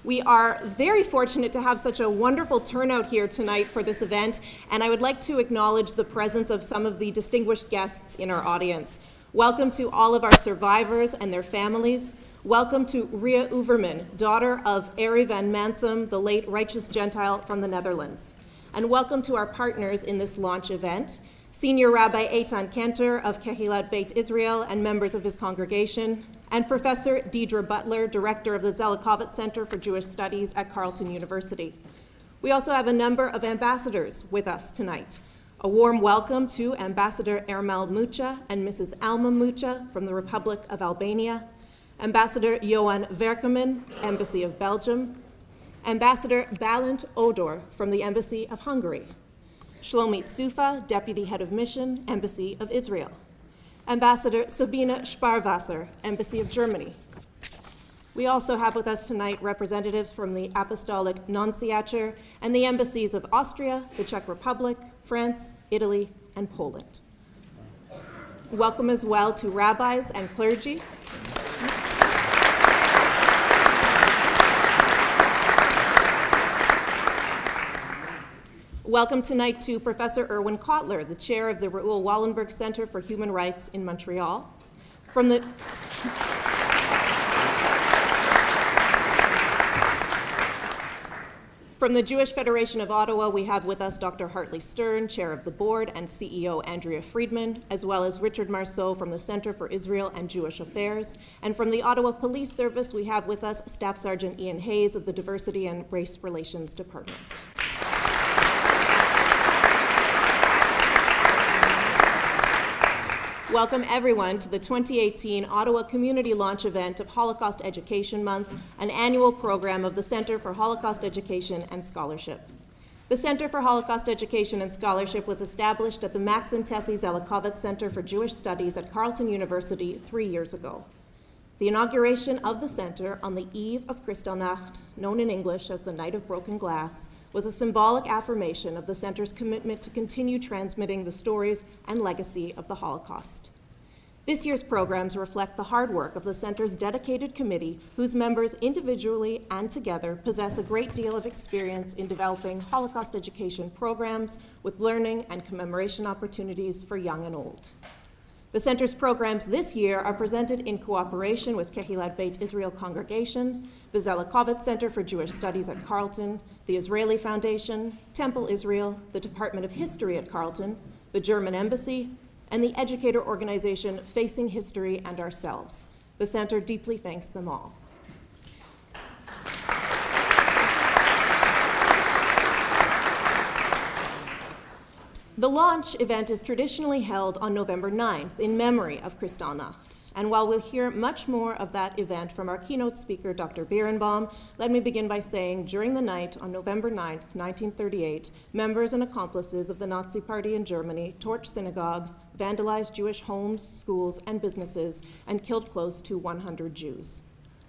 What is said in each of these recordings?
We are very fortunate to have such a wonderful turnout here tonight for this event, and I would like to acknowledge the presence of some of the distinguished guests in our audience. Welcome to all of our survivors and their families. Welcome to Ria Uverman, daughter of Ari van Mansum, the late righteous Gentile from the Netherlands. And welcome to our partners in this launch event, Senior Rabbi Eitan Kantor of Kehilat Beit Israel and members of his congregation, and Professor Deidre Butler, Director of the Zelikovic Center for Jewish Studies at Carleton University. We also have a number of ambassadors with us tonight. A warm welcome to Ambassador Ermal Mucha and Mrs. Alma Mucha from the Republic of Albania, Ambassador Johan Verkerman, Embassy of Belgium, Ambassador Balint Odor from the Embassy of Hungary, Shlomit Sufa, Deputy Head of Mission, Embassy of Israel, Ambassador Sabina Sparwasser, Embassy of Germany. We also have with us tonight representatives from the Apostolic Nunciature and the embassies of Austria, the Czech Republic, France, Italy, and Poland. Welcome as well to rabbis and clergy. Welcome tonight to Professor Irwin Cotler, the chair of the Raoul Wallenberg Centre for Human Rights in Montreal. From the Jewish Federation of Ottawa, we have with us Dr. Hartley Stern, chair of the board, and CEO Andrea Friedman, as well as Richard Marceau from the Center for Israel and Jewish Affairs. And from the Ottawa Police Service, we have with us Staff Sergeant Ian Hayes of the Diversity and Race Relations Department. Welcome everyone to the 2018 Ottawa Community Launch event of Holocaust Education Month, an annual program of the Center for Holocaust Education and Scholarship. The Center for Holocaust Education and Scholarship was established at the Max and Tessie Zelikovic Center for Jewish Studies at Carleton University 3 years ago. The inauguration of the center on the eve of Kristallnacht, known in English as the Night of Broken Glass, was a symbolic affirmation of the center's commitment to continue transmitting the stories and legacy of the Holocaust. This year's programs reflect the hard work of the center's dedicated committee, whose members individually and together possess a great deal of experience in developing Holocaust education programs with learning and commemoration opportunities for young and old. The center's programs this year are presented in cooperation with Kehilat Beit Israel Congregation, the Zelikovic Center for Jewish Studies at Carleton, the Israeli Foundation, Temple Israel, the Department of History at Carleton, the German Embassy, and the educator organization Facing History and Ourselves. The center deeply thanks them all. The launch event is traditionally held on November 9th in memory of Kristallnacht. And while we'll hear much more of that event from our keynote speaker, Dr. Berenbaum, let me begin by saying during the night on November 9th, 1938, members and accomplices of the Nazi Party in Germany torched synagogues, vandalized Jewish homes, schools, and businesses, and killed close to 100 Jews.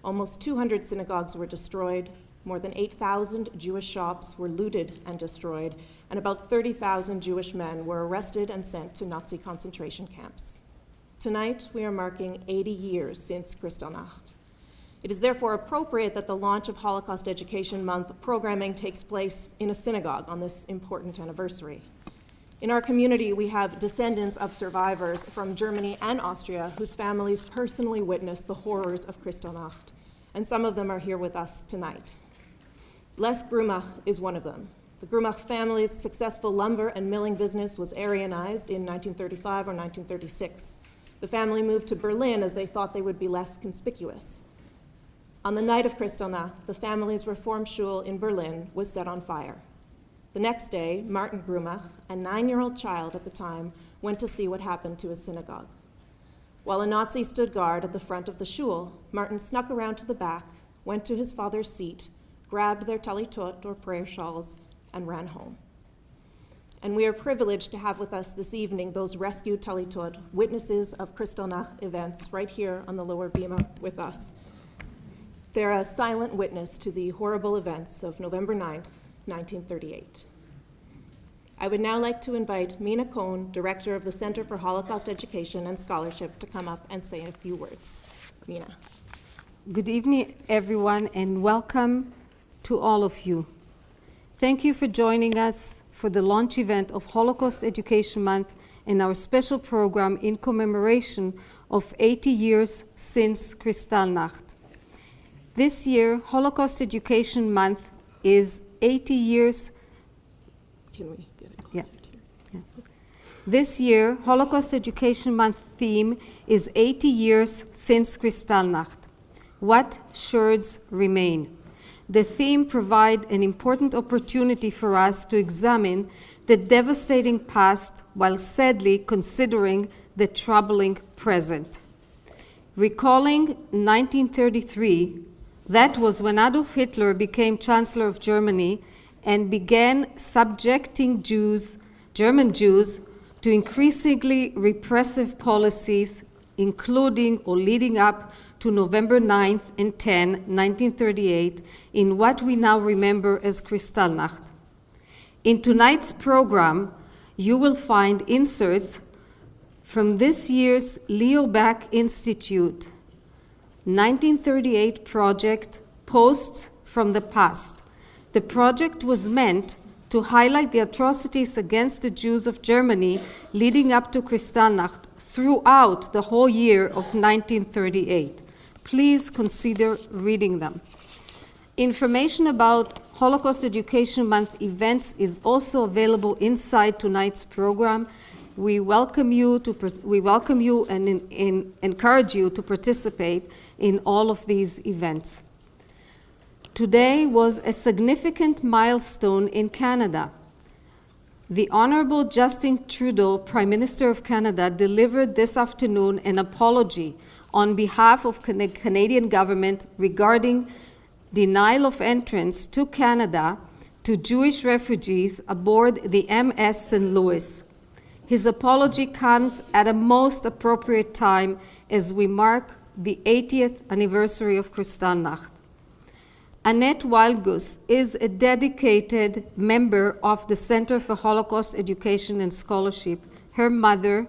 Almost 200 synagogues were destroyed. More than 8,000 Jewish shops were looted and destroyed, and about 30,000 Jewish men were arrested and sent to Nazi concentration camps. Tonight, we are marking 80 years since Kristallnacht. It is therefore appropriate that the launch of Holocaust Education Month programming takes place in a synagogue on this important anniversary. In our community, we have descendants of survivors from Germany and Austria whose families personally witnessed the horrors of Kristallnacht, and some of them are here with us tonight. Les Grumach is one of them. The Grumach family's successful lumber and milling business was Aryanized in 1935 or 1936. The family moved to Berlin as they thought they would be less conspicuous. On the night of Kristallnacht, the family's Reform Schule in Berlin was set on fire. The next day, Martin Grumach, a 9-year-old child at the time, went to see what happened to his synagogue. While a Nazi stood guard at the front of the shul, Martin snuck around to the back, went to his father's seat, grabbed their talitot or prayer shawls, and ran home. And we are privileged to have with us this evening those rescued talitot, witnesses of Kristallnacht events, right here on the lower bima with us. They're a silent witness to the horrible events of November 9th, 1938. I would now like to invite Mina Cohn, Director of the Center for Holocaust Education and Scholarship, to come up and say a few words. Mina. Good evening, everyone, and welcome to all of you. Thank you for joining us for the launch event of Holocaust Education Month and our special program in commemoration of 80 years since Kristallnacht. This year, Holocaust Education Month is 80 years. Can we get it closer to you? This year, Holocaust Education Month theme is 80 years since Kristallnacht. What shards remain? The theme provides an important opportunity for us to examine the devastating past while sadly considering the troubling present. Recalling 1933, that was when Adolf Hitler became Chancellor of Germany and began subjecting German Jews to increasingly repressive policies, including or leading up to November 9th and 10, 1938, in what we now remember as Kristallnacht. In tonight's program, you will find inserts from this year's Leo Baeck Institute 1938 project, Posts from the Past. The project was meant to highlight the atrocities against the Jews of Germany leading up to Kristallnacht throughout the whole year of 1938. Please consider reading them. Information about Holocaust Education Month events is also available inside tonight's program. We welcome you and encourage you to participate in all of these events. Today was a significant milestone in Canada. The Honorable Justin Trudeau, Prime Minister of Canada, delivered this afternoon an apology on behalf of the Canadian government regarding denial of entrance to Canada to Jewish refugees aboard the MS St. Louis. His apology comes at a most appropriate time as we mark the 80th anniversary of Kristallnacht. Annette Wildgoose is a dedicated member of the Center for Holocaust Education and Scholarship. Her mother,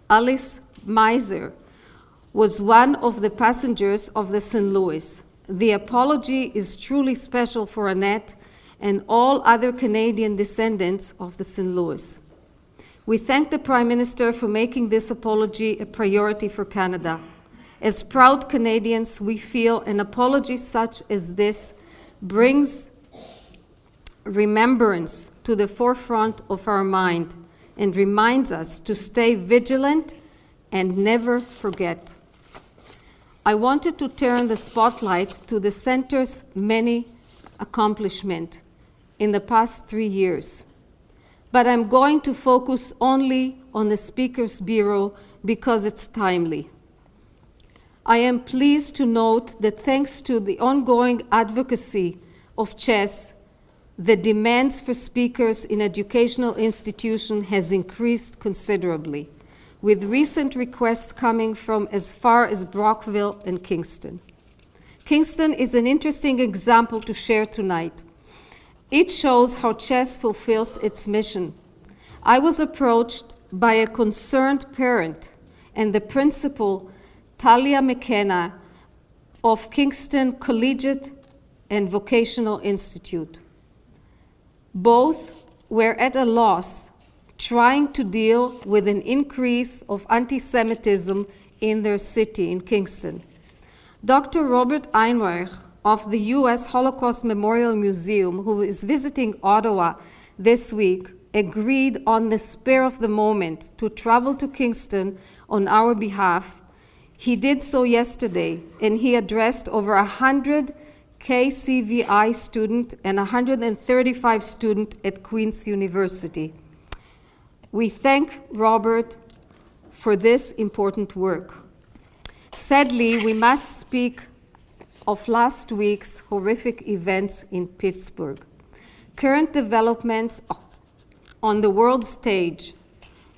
Alice Meiser, was one of the passengers of the St. Louis. The apology is truly special for Annette and all other Canadian descendants of the St. Louis. We thank the Prime Minister for making this apology a priority for Canada. As proud Canadians, we feel an apology such as this brings remembrance to the forefront of our mind and reminds us to stay vigilant and never forget. I wanted to turn the spotlight to the Center's many accomplishments in the past 3 years. But I'm going to focus only on the Speaker's Bureau because it's timely. I am pleased to note that thanks to the ongoing advocacy of CHES, the demands for speakers in educational institutions has increased considerably, with recent requests coming from as far as Brockville and Kingston. Kingston is an interesting example to share tonight. It shows how CHES fulfills its mission. I was approached by a concerned parent and the principal, Talia McKenna, of Kingston Collegiate and Vocational Institute. Both were at a loss trying to deal with an increase of anti-Semitism in their city, in Kingston. Dr. Robert Einreich of the U.S. Holocaust Memorial Museum, who is visiting Ottawa this week, agreed on the spur of the moment to travel to Kingston on our behalf. He did so yesterday, and he addressed over 100 KCVI students and 135 students at Queen's University. We thank Robert for this important work. Sadly, we must speak of last week's horrific events in Pittsburgh. Current developments on the world stage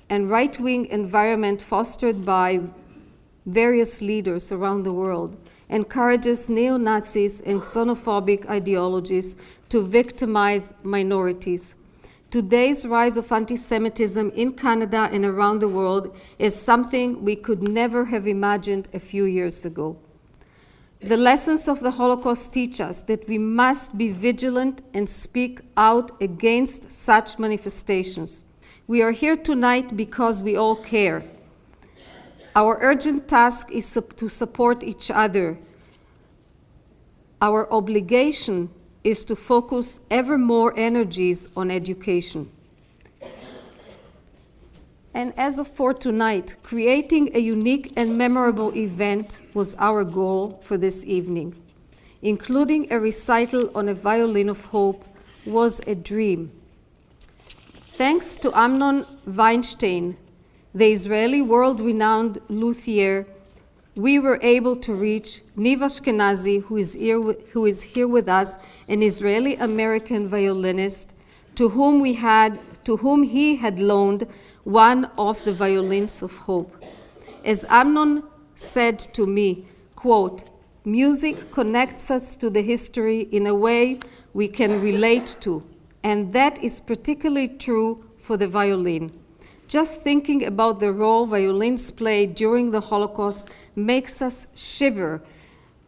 and right-wing environment fostered by various leaders around the world encourages neo-Nazis and xenophobic ideologies to victimize minorities. Today's rise of anti-Semitism in Canada and around the world is something we could never have imagined a few years ago. The lessons of the Holocaust teach us that we must be vigilant and speak out against such manifestations. We are here tonight because we all care. Our urgent task is to support each other. Our obligation is to focus ever more energies on education. And as of for tonight, creating a unique and memorable event was our goal for this evening. Including a recital on a violin of hope was a dream. Thanks to Amnon Weinstein, the Israeli world-renowned luthier, we were able to reach Niv Ashkenazi, who is here with us, an Israeli-American violinist, to whom he had loaned one of the violins of hope. As Amnon said to me, quote, "Music connects us to the history in a way we can relate to, and that is particularly true for the violin. Just thinking about the role violins played during the Holocaust makes us shiver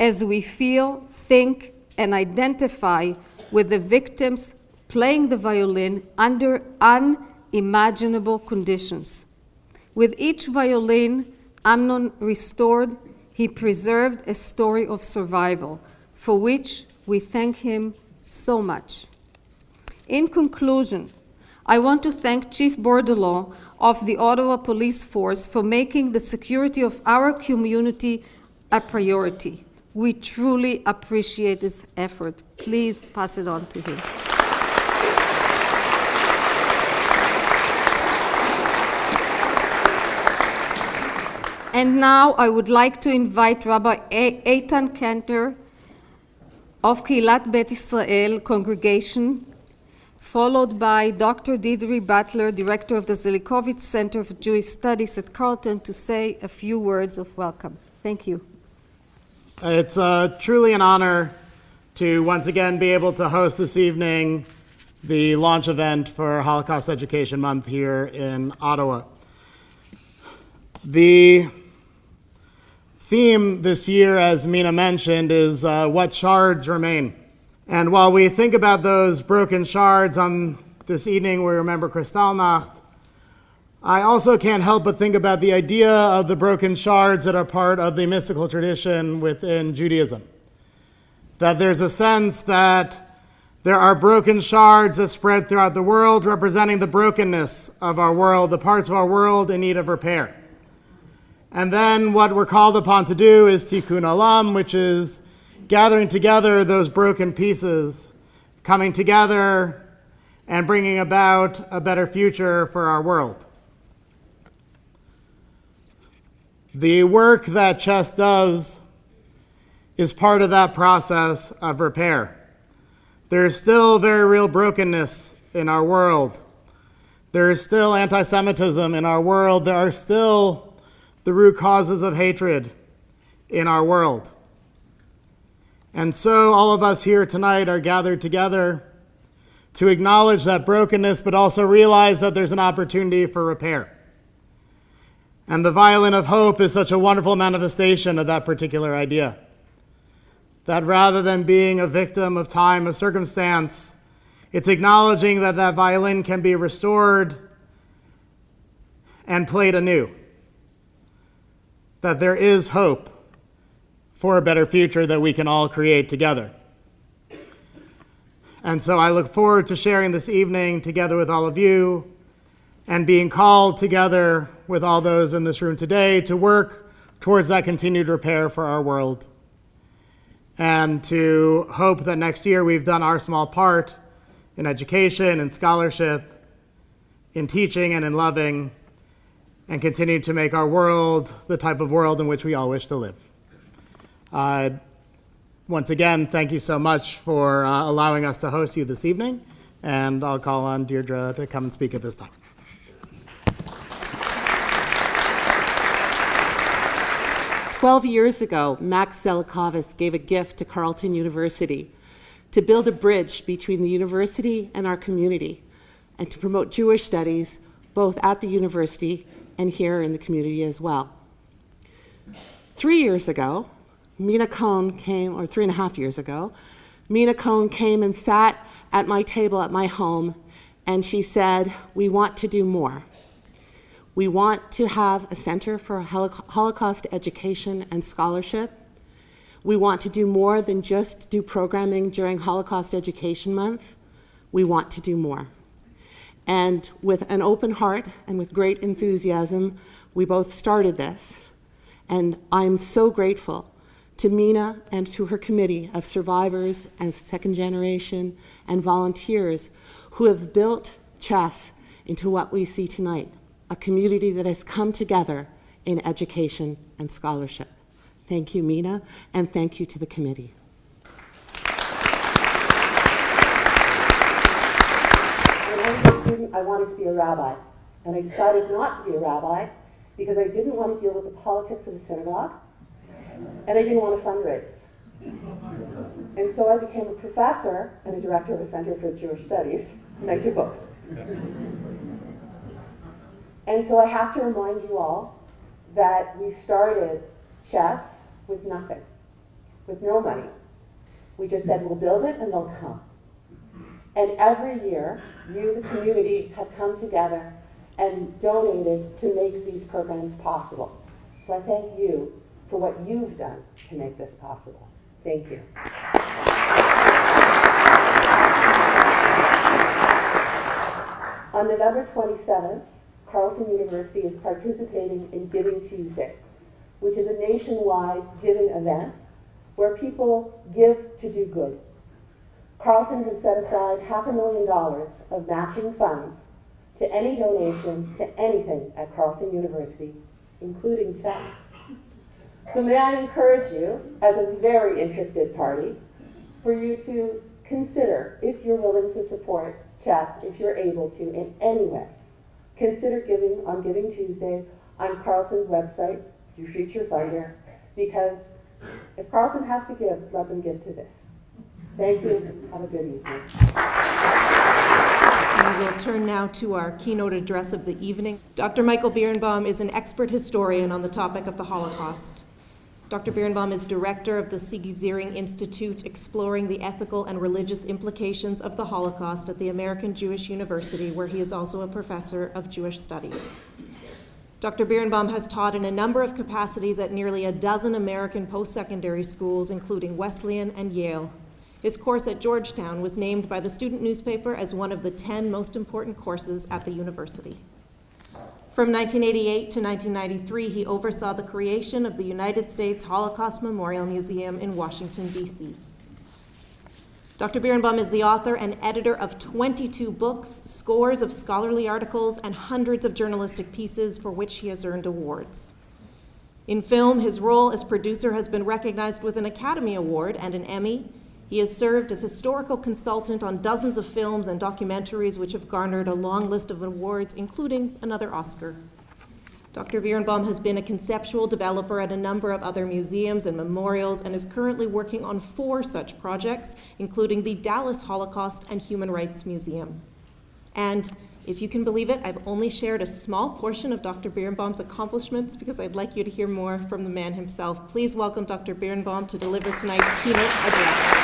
as we feel, think, and identify with the victims playing the violin under unimaginable conditions. With each violin Amnon restored, he preserved a story of survival, for which we thank him so much." In conclusion, I want to thank Chief Bordelot of the Ottawa Police Force for making the security of our community a priority. We truly appreciate his effort. Please pass it on to him. And now I would like to invite Rabbi Eitan Kantner of Keilat Bet Israel congregation, followed by Dr. Didri Butler, Director of the Zelikovitz Center for Jewish Studies at Carleton, to say a few words of welcome. Thank you. It's truly an honor to once again be able to host this evening the launch event for Holocaust Education Month here in Ottawa. The theme this year, as Mina mentioned, is what shards remain. And while we think about those broken shards on this evening, we remember Kristallnacht, I also can't help but think about the idea of the broken shards that are part of the mystical tradition within Judaism. That there's a sense that there are broken shards that spread throughout the world, representing the brokenness of our world, the parts of our world in need of repair. And then what we're called upon to do is tikkun olam, which is gathering together those broken pieces, coming together and bringing about a better future for our world. The work that chess does is part of that process of repair. There's still very real brokenness in our world. There is still anti-Semitism in our world. There are still the root causes of hatred in our world. And so all of us here tonight are gathered together to acknowledge that brokenness, but also realize that there's an opportunity for repair. And the violin of hope is such a wonderful manifestation of that particular idea. That rather than being a victim of time, of circumstance, it's acknowledging that that violin can be restored and played anew. That there is hope for a better future that we can all create together. And so I look forward to sharing this evening together with all of you and being called together with all those in this room today to work towards that continued repair for our world. And to hope that next year we've done our small part in education and scholarship, in teaching and in loving, and continue to make our world the type of world in which we all wish to live. Once again, thank you so much for allowing us to host you this evening, and I'll call on Deirdre to come and speak at this time. "12 years ago, Max Zelikovis gave a gift to Carleton University to build a bridge between the university and our community and to promote Jewish studies both at the university and here in the community as well. 3 years ago, Mina Cohn came, or 3.5 years ago, Mina Cohn came and sat at my table at my home, and she said, "We want to do more. We want to have a center for Holocaust education and scholarship. We want to do more than just do programming during Holocaust Education Month. We want to do more." And with an open heart and with great enthusiasm, we both started this. And I'm so grateful to Mina and to her committee of survivors and second generation and volunteers who have built Chess into what we see tonight, a community that has come together in education and scholarship. Thank you, Mina, and thank you to the committee. When I was a student, I wanted to be a rabbi, and I decided not to be a rabbi because I didn't want to deal with the politics of a synagogue, and I didn't want to fundraise. And so I became a professor and a director of a center for Jewish studies, and I did both. And so I have to remind you all that we started Chess with nothing, with no money. We just said, we'll build it and they'll come. And every year, you, the community, have come together and donated to make these programs possible. So I thank you for what you've done to make this possible. Thank you. On November 27th, Carleton University is participating in Giving Tuesday, which is a nationwide giving event where people give to do good. Carleton has set aside $500,000 of matching funds to any donation to anything at Carleton University, including chess. So may I encourage you, as a very interested party, for you to consider, if you're willing to support chess, if you're able to in any way, consider giving on Giving Tuesday on Carleton's website through Future Funder, because if Carleton has to give, let them give to this. Thank you. Have a good evening. We will turn now to our keynote address of the evening. Dr. Michael Berenbaum is an expert historian on the topic of the Holocaust. Dr. Berenbaum is director of the Sigi Ziering Institute, exploring the ethical and religious implications of the Holocaust at the American Jewish University, where he is also a professor of Jewish studies. Dr. Berenbaum has taught in a number of capacities at nearly a dozen American post-secondary schools, including Wesleyan and Yale. His course at Georgetown was named by the student newspaper as one of the 10 most important courses at the university. From 1988 to 1993, he oversaw the creation of the United States Holocaust Memorial Museum in Washington, D.C. Dr. Berenbaum is the author and editor of 22 books, scores of scholarly articles, and hundreds of journalistic pieces for which he has earned awards. In film, his role as producer has been recognized with an Academy Award and an Emmy. He has served as historical consultant on dozens of films and documentaries which have garnered a long list of awards, including another Oscar. Dr. Berenbaum has been a conceptual developer at a number of other museums and memorials and is currently working on 4 such projects, including the Dallas Holocaust and Human Rights Museum. And if you can believe it, I've only shared a small portion of Dr. Berenbaum's accomplishments because I'd like you to hear more from the man himself. Please welcome Dr. Berenbaum to deliver tonight's keynote address.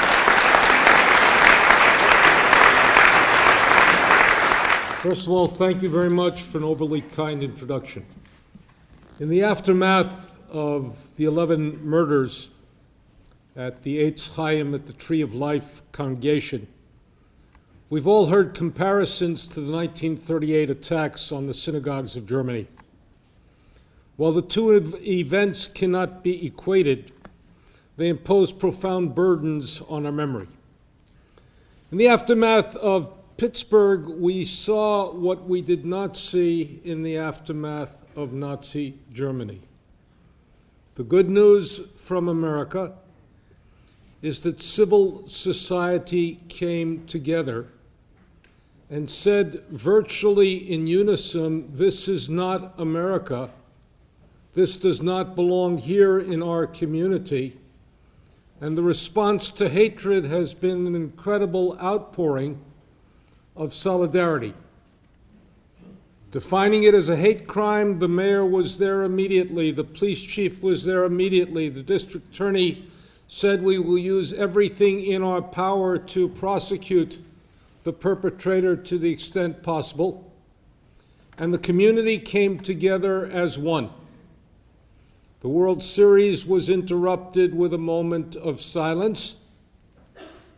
First of all, thank you very much for an overly kind introduction. In the aftermath of the 11 murders at the Eitz Chaim at the Tree of Life congregation, we've all heard comparisons to the 1938 attacks on the synagogues of Germany. While the two events cannot be equated, they impose profound burdens on our memory. In the aftermath of Pittsburgh, we saw what we did not see in the aftermath of Nazi Germany. The good news from America is that civil society came together and said virtually in unison, this is not America. This does not belong here in our community. And the response to hatred has been an incredible outpouring of solidarity. defining it as a hate crime. The mayor was there immediately. The police chief was there immediately. The district attorney said we will use everything in our power to prosecute the perpetrator to the extent possible. And the community came together as one. The World Series was interrupted with a moment of silence.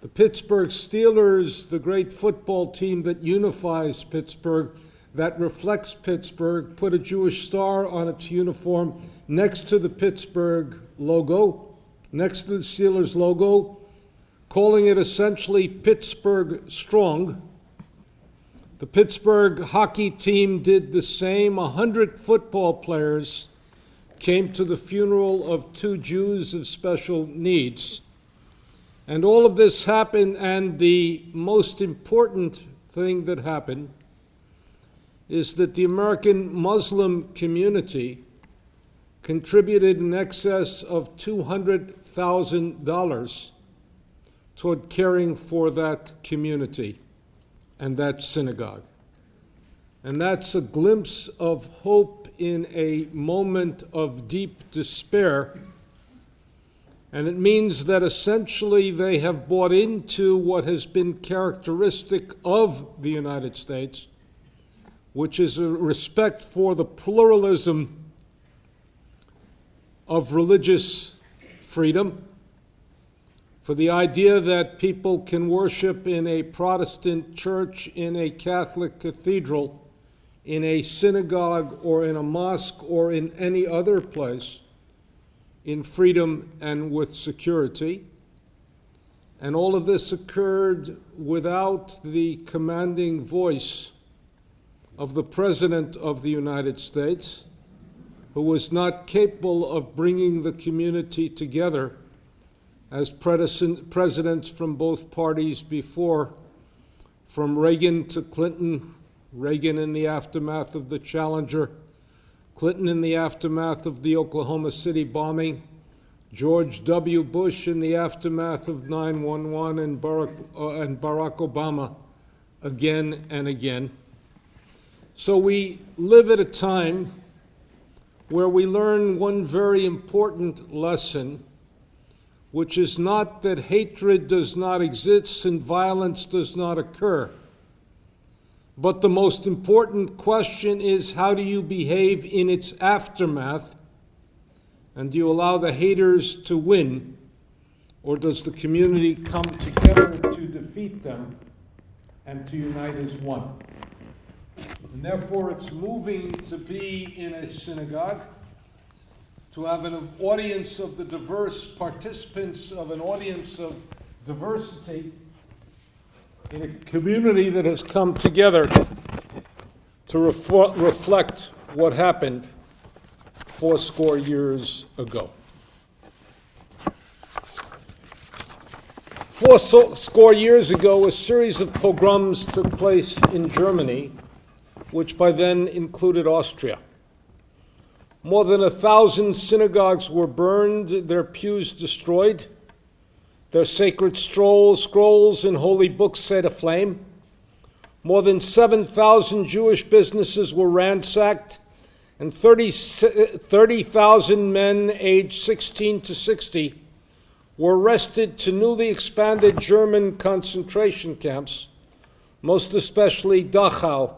The Pittsburgh Steelers, the great football team that unifies Pittsburgh, that reflects Pittsburgh, put a Jewish star on its uniform next to the Pittsburgh logo, next to the Steelers logo, calling it essentially Pittsburgh Strong. The Pittsburgh hockey team did the same. 100 football players came to the funeral of 2 Jews of special needs. And all of this happened, and the most important thing that happened is that the American Muslim community contributed in excess of $200,000 toward caring for that community and that synagogue. And that's a glimpse of hope in a moment of deep despair. And it means that essentially they have bought into what has been characteristic of the United States, which is a respect for the pluralism of religious freedom, for the idea that people can worship in a Protestant church, in a Catholic cathedral, in a synagogue, or in a mosque, or in any other place, in freedom and with security. And all of this occurred without the commanding voice of the President of the United States, who was not capable of bringing the community together as presidents from both parties before, from Reagan to Clinton, Reagan in the aftermath of the Challenger, Clinton in the aftermath of the Oklahoma City bombing, George W. Bush in the aftermath of 9/11, and Barack Obama again and again. So we live at a time where we learn one very important lesson, which is not that hatred does not exist and violence does not occur. But the most important question is, how do you behave in its aftermath? And do you allow the haters to win? Or does the community come together to defeat them and to unite as one? And therefore, it's moving to be in a synagogue, to have an audience of the diverse participants of an audience of diversity in a community that has come together to reflect what happened 80 years ago. 80 years ago, a series of pogroms took place in Germany, which by then included Austria. More than 1,000 synagogues were burned, their pews destroyed, their sacred scrolls and holy books set aflame. More than 7,000 Jewish businesses were ransacked, and 30,000 men aged 16 to 60 were arrested to newly expanded German concentration camps, most especially Dachau,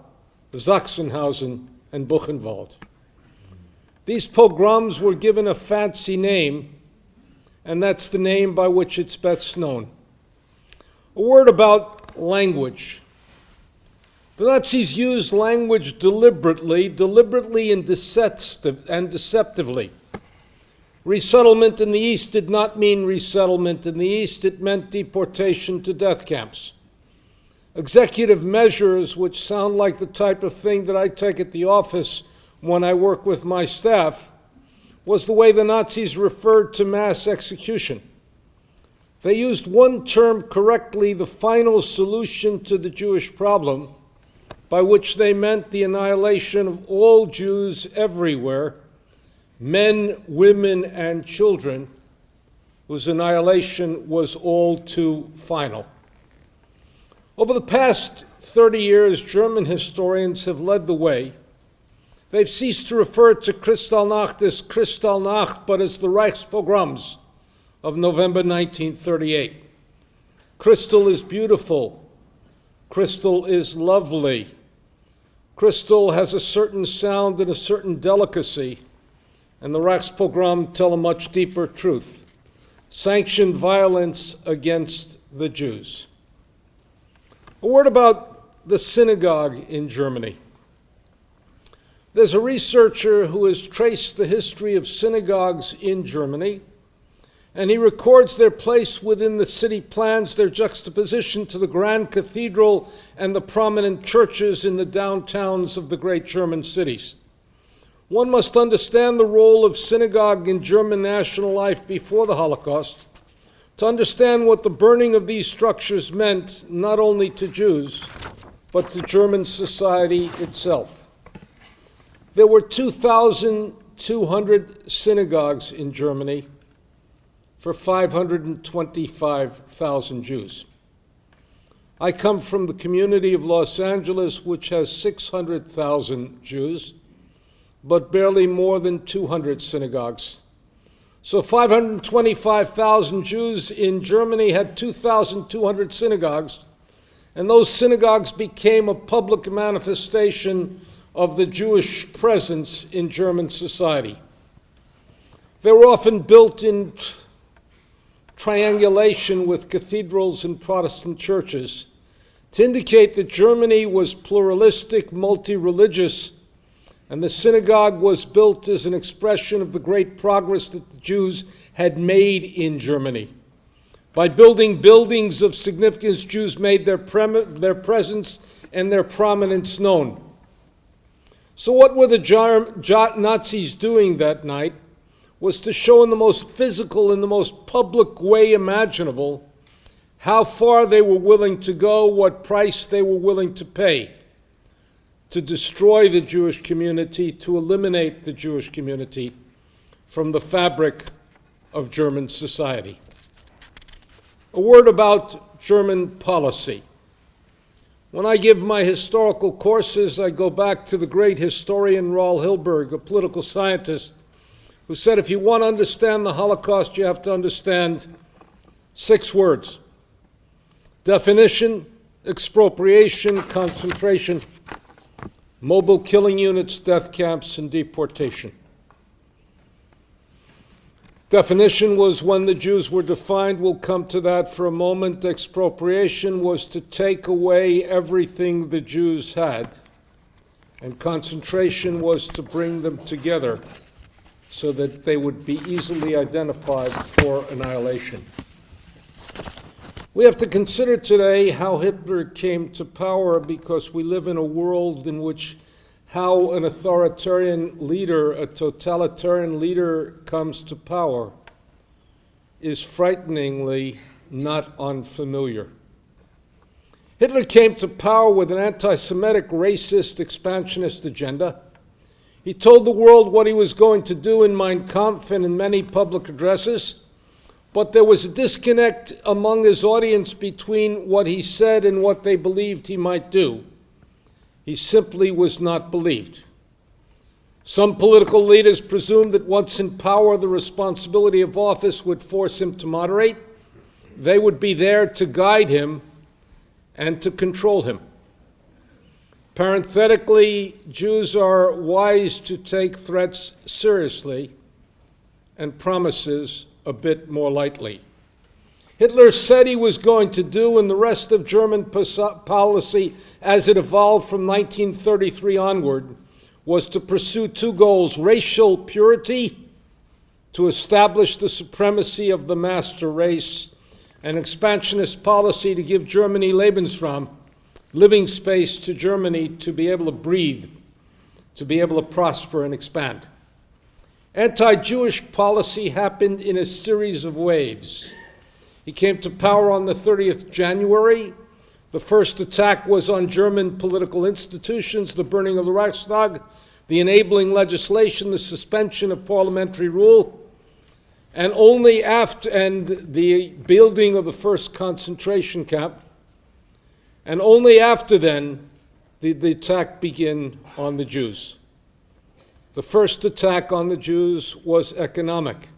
Sachsenhausen, and Buchenwald. These pogroms were given a fancy name, and that's the name by which it's best known. A word about language. The Nazis used language deliberately and deceptively. Resettlement in the East did not mean resettlement in the East, it meant deportation to death camps. Executive measures, which sound like the type of thing that I take at the office when I work with my staff, was the way the Nazis referred to mass execution. They used one term correctly, the final solution to the Jewish problem, by which they meant the annihilation of all Jews everywhere, men, women, and children, whose annihilation was all too final. Over the past 30 years, German historians have led the way They've ceased to refer to Kristallnacht as Kristallnacht, but as the Reichspogroms of November 1938. Crystal is beautiful. Crystal is lovely. Crystal has a certain sound and a certain delicacy, and the Reichspogrom tell a much deeper truth: sanctioned violence against the Jews. A word about the synagogue in Germany. There's a researcher who has traced the history of synagogues in Germany, and he records their place within the city plans, their juxtaposition to the grand cathedral and the prominent churches in the downtowns of the great German cities. One must understand the role of synagogue in German national life before the Holocaust to understand what the burning of these structures meant not only to Jews, but to German society itself. There were 2,200 synagogues in Germany for 525,000 Jews. I come from the community of Los Angeles, which has 600,000 Jews, but barely more than 200 synagogues. So 525,000 Jews in Germany had 2,200 synagogues, and those synagogues became a public manifestation of the Jewish presence in German society. They were often built in triangulation with cathedrals and Protestant churches to indicate that Germany was pluralistic, multi-religious, and the synagogue was built as an expression of the great progress that the Jews had made in Germany. By building buildings of significance, Jews made their presence and their prominence known. So what were the Nazis doing that night was to show in the most physical and the most public way imaginable how far they were willing to go, what price they were willing to pay to destroy the Jewish community, to eliminate the Jewish community from the fabric of German society. A word about German policy. When I give my historical courses, I go back to the great historian Raoul Wallenberg, a political scientist, who said if you want to understand the Holocaust, you have to understand 6 words: definition, expropriation, concentration, mobile killing units, death camps, and deportation. Definition was when the Jews were defined. We'll come to that for a moment. Expropriation was to take away everything the Jews had. And concentration was to bring them together so that they would be easily identified for annihilation. We have to consider today how Hitler came to power, because we live in a world in which how an authoritarian leader, a totalitarian leader, comes to power is frighteningly not unfamiliar. Hitler came to power with an anti-Semitic, racist, expansionist agenda. He told the world what he was going to do in Mein Kampf and in many public addresses, but there was a disconnect among his audience between what he said and what they believed he might do. He simply was not believed. Some political leaders presumed that once in power, the responsibility of office would force him to moderate. They would be there to guide him and to control him. Parenthetically, Jews are wise to take threats seriously and promises a bit more lightly. Hitler said he was going to do, and the rest of German policy as it evolved from 1933 onward was to pursue 2 goals: racial purity, to establish the supremacy of the master race, and expansionist policy to give Germany Lebensraum, living space to Germany to be able to breathe, to be able to prosper and expand. Anti-Jewish policy happened in a series of waves. He came to power on the 30th January. The first attack was on German political institutions, the burning of the Reichstag, the enabling legislation, the suspension of parliamentary rule, and the building of the first concentration camp. And only after then did the attack begin on the Jews. The first attack on the Jews was economic.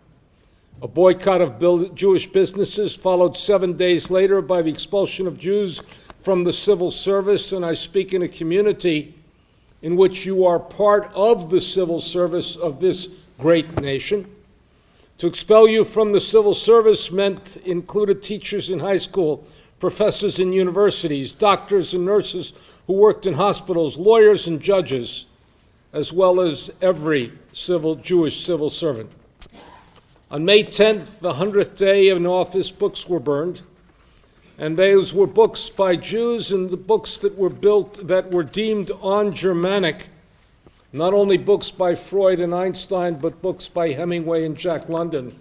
A boycott of Jewish businesses followed 7 days later by the expulsion of Jews from the civil service, and I speak in a community in which you are part of the civil service of this great nation. To expel you from the civil service included teachers in high school, professors in universities, doctors and nurses who worked in hospitals, lawyers and judges, as well as every Jewish civil servant. On May 10th, the 100th day in office, books were burned, and those were books by Jews, and the books that were deemed un-Germanic, not only books by Freud and Einstein, but books by Hemingway and Jack London,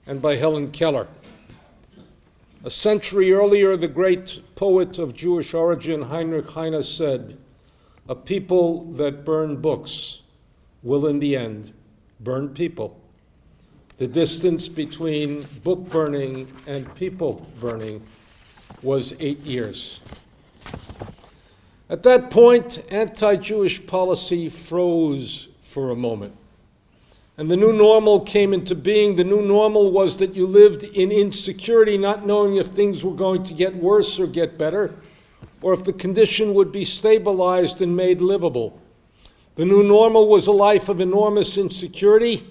and by Helen Keller. A century earlier, the great poet of Jewish origin, Heinrich Heine, said, "A people that burn books will in the end burn people." The distance between book burning and people burning was 8 years. At that point, anti-Jewish policy froze for a moment. And the new normal came into being. The new normal was that you lived in insecurity, not knowing if things were going to get worse or get better, or if the condition would be stabilized and made livable. The new normal was a life of enormous insecurity.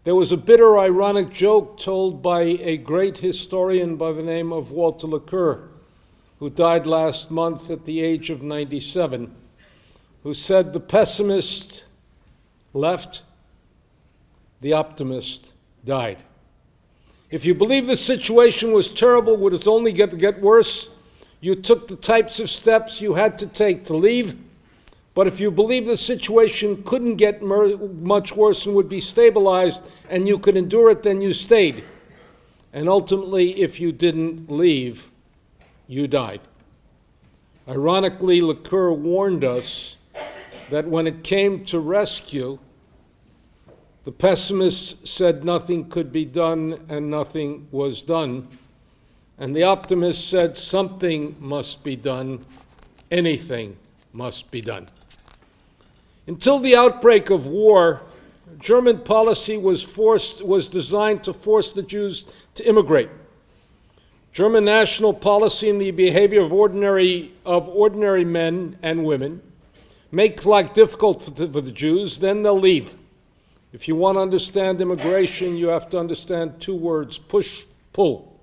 There was a bitter, ironic joke told by a great historian by the name of Walter Lacour, who died last month at the age of 97, who said, "The pessimist left, the optimist died." If you believe the situation was terrible, would it only get worse, you took the types of steps you had to take to leave. But if you believe the situation couldn't get much worse and would be stabilized and you could endure it, then you stayed. And ultimately, if you didn't leave, you died. Ironically, Lacour warned us that when it came to rescue, the pessimists said nothing could be done and nothing was done. And the optimists said something must be done, anything must be done. Until the outbreak of war, German policy was designed to force the Jews to immigrate. German national policy and the behavior of ordinary men and women makes life difficult for the Jews, then they'll leave. If you want to understand immigration, you have to understand two words: push, pull.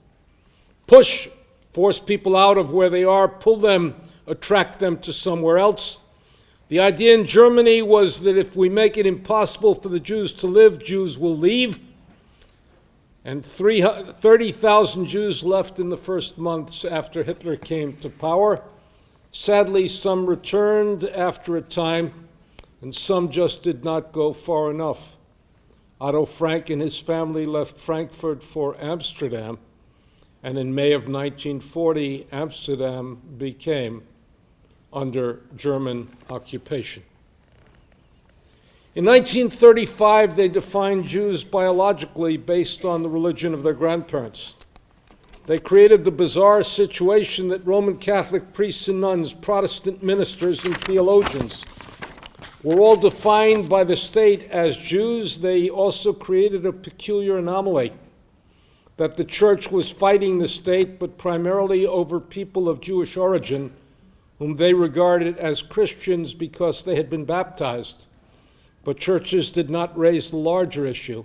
Push, force people out of where they are; pull them, attract them to somewhere else. The idea in Germany was that if we make it impossible for the Jews to live, Jews will leave. And 30,000 Jews left in the first months after Hitler came to power. Sadly, some returned after a time, and some just did not go far enough. Otto Frank and his family left Frankfurt for Amsterdam, and in May of 1940, Amsterdam became under German occupation. In 1935, they defined Jews biologically based on the religion of their grandparents. They created the bizarre situation that Roman Catholic priests and nuns, Protestant ministers and theologians were all defined by the state as Jews. They also created a peculiar anomaly that the church was fighting the state, but primarily over people of Jewish origin, whom they regarded as Christians because they had been baptized. But churches did not raise the larger issue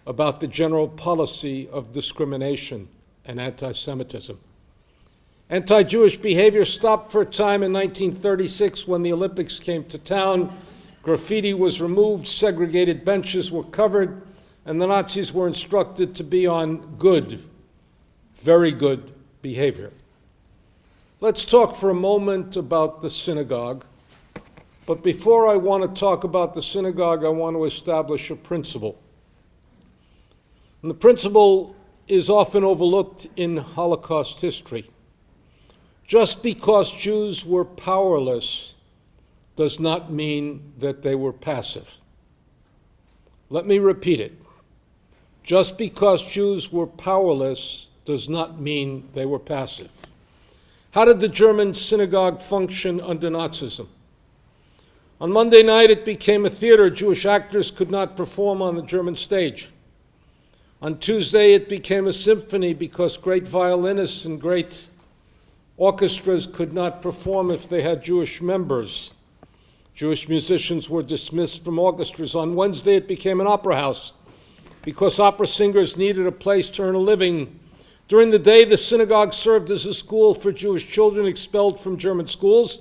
about the general policy of discrimination and anti-Semitism. Anti-Jewish behavior stopped for a time in 1936 when the Olympics came to town. Graffiti was removed, segregated benches were covered, and the Nazis were instructed to be on good, very good behavior. Let's talk for a moment about the synagogue. But before I want to talk about the synagogue, I want to establish a principle. And the principle is often overlooked in Holocaust history. Just because Jews were powerless does not mean that they were passive. Let me repeat it. Just because Jews were powerless does not mean they were passive. How did the German synagogue function under Nazism? On Monday night, it became a theater. Jewish actors could not perform on the German stage. On Tuesday, it became a symphony because great violinists and great orchestras could not perform if they had Jewish members. Jewish musicians were dismissed from orchestras. On Wednesday, it became an opera house because opera singers needed a place to earn a living. During the day, the synagogue served as a school for Jewish children expelled from German schools.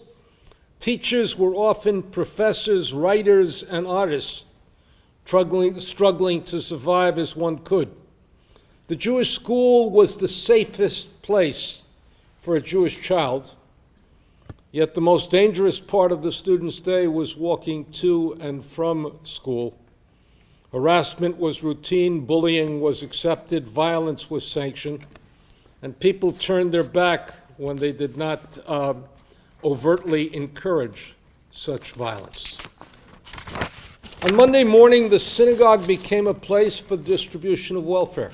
Teachers were often professors, writers, and artists, struggling to survive as one could. The Jewish school was the safest place for a Jewish child, yet the most dangerous part of the student's day was walking to and from school. Harassment was routine, bullying was accepted, violence was sanctioned, and people turned their back when they did not overtly encourage such violence. On Monday morning, the synagogue became a place for the distribution of welfare.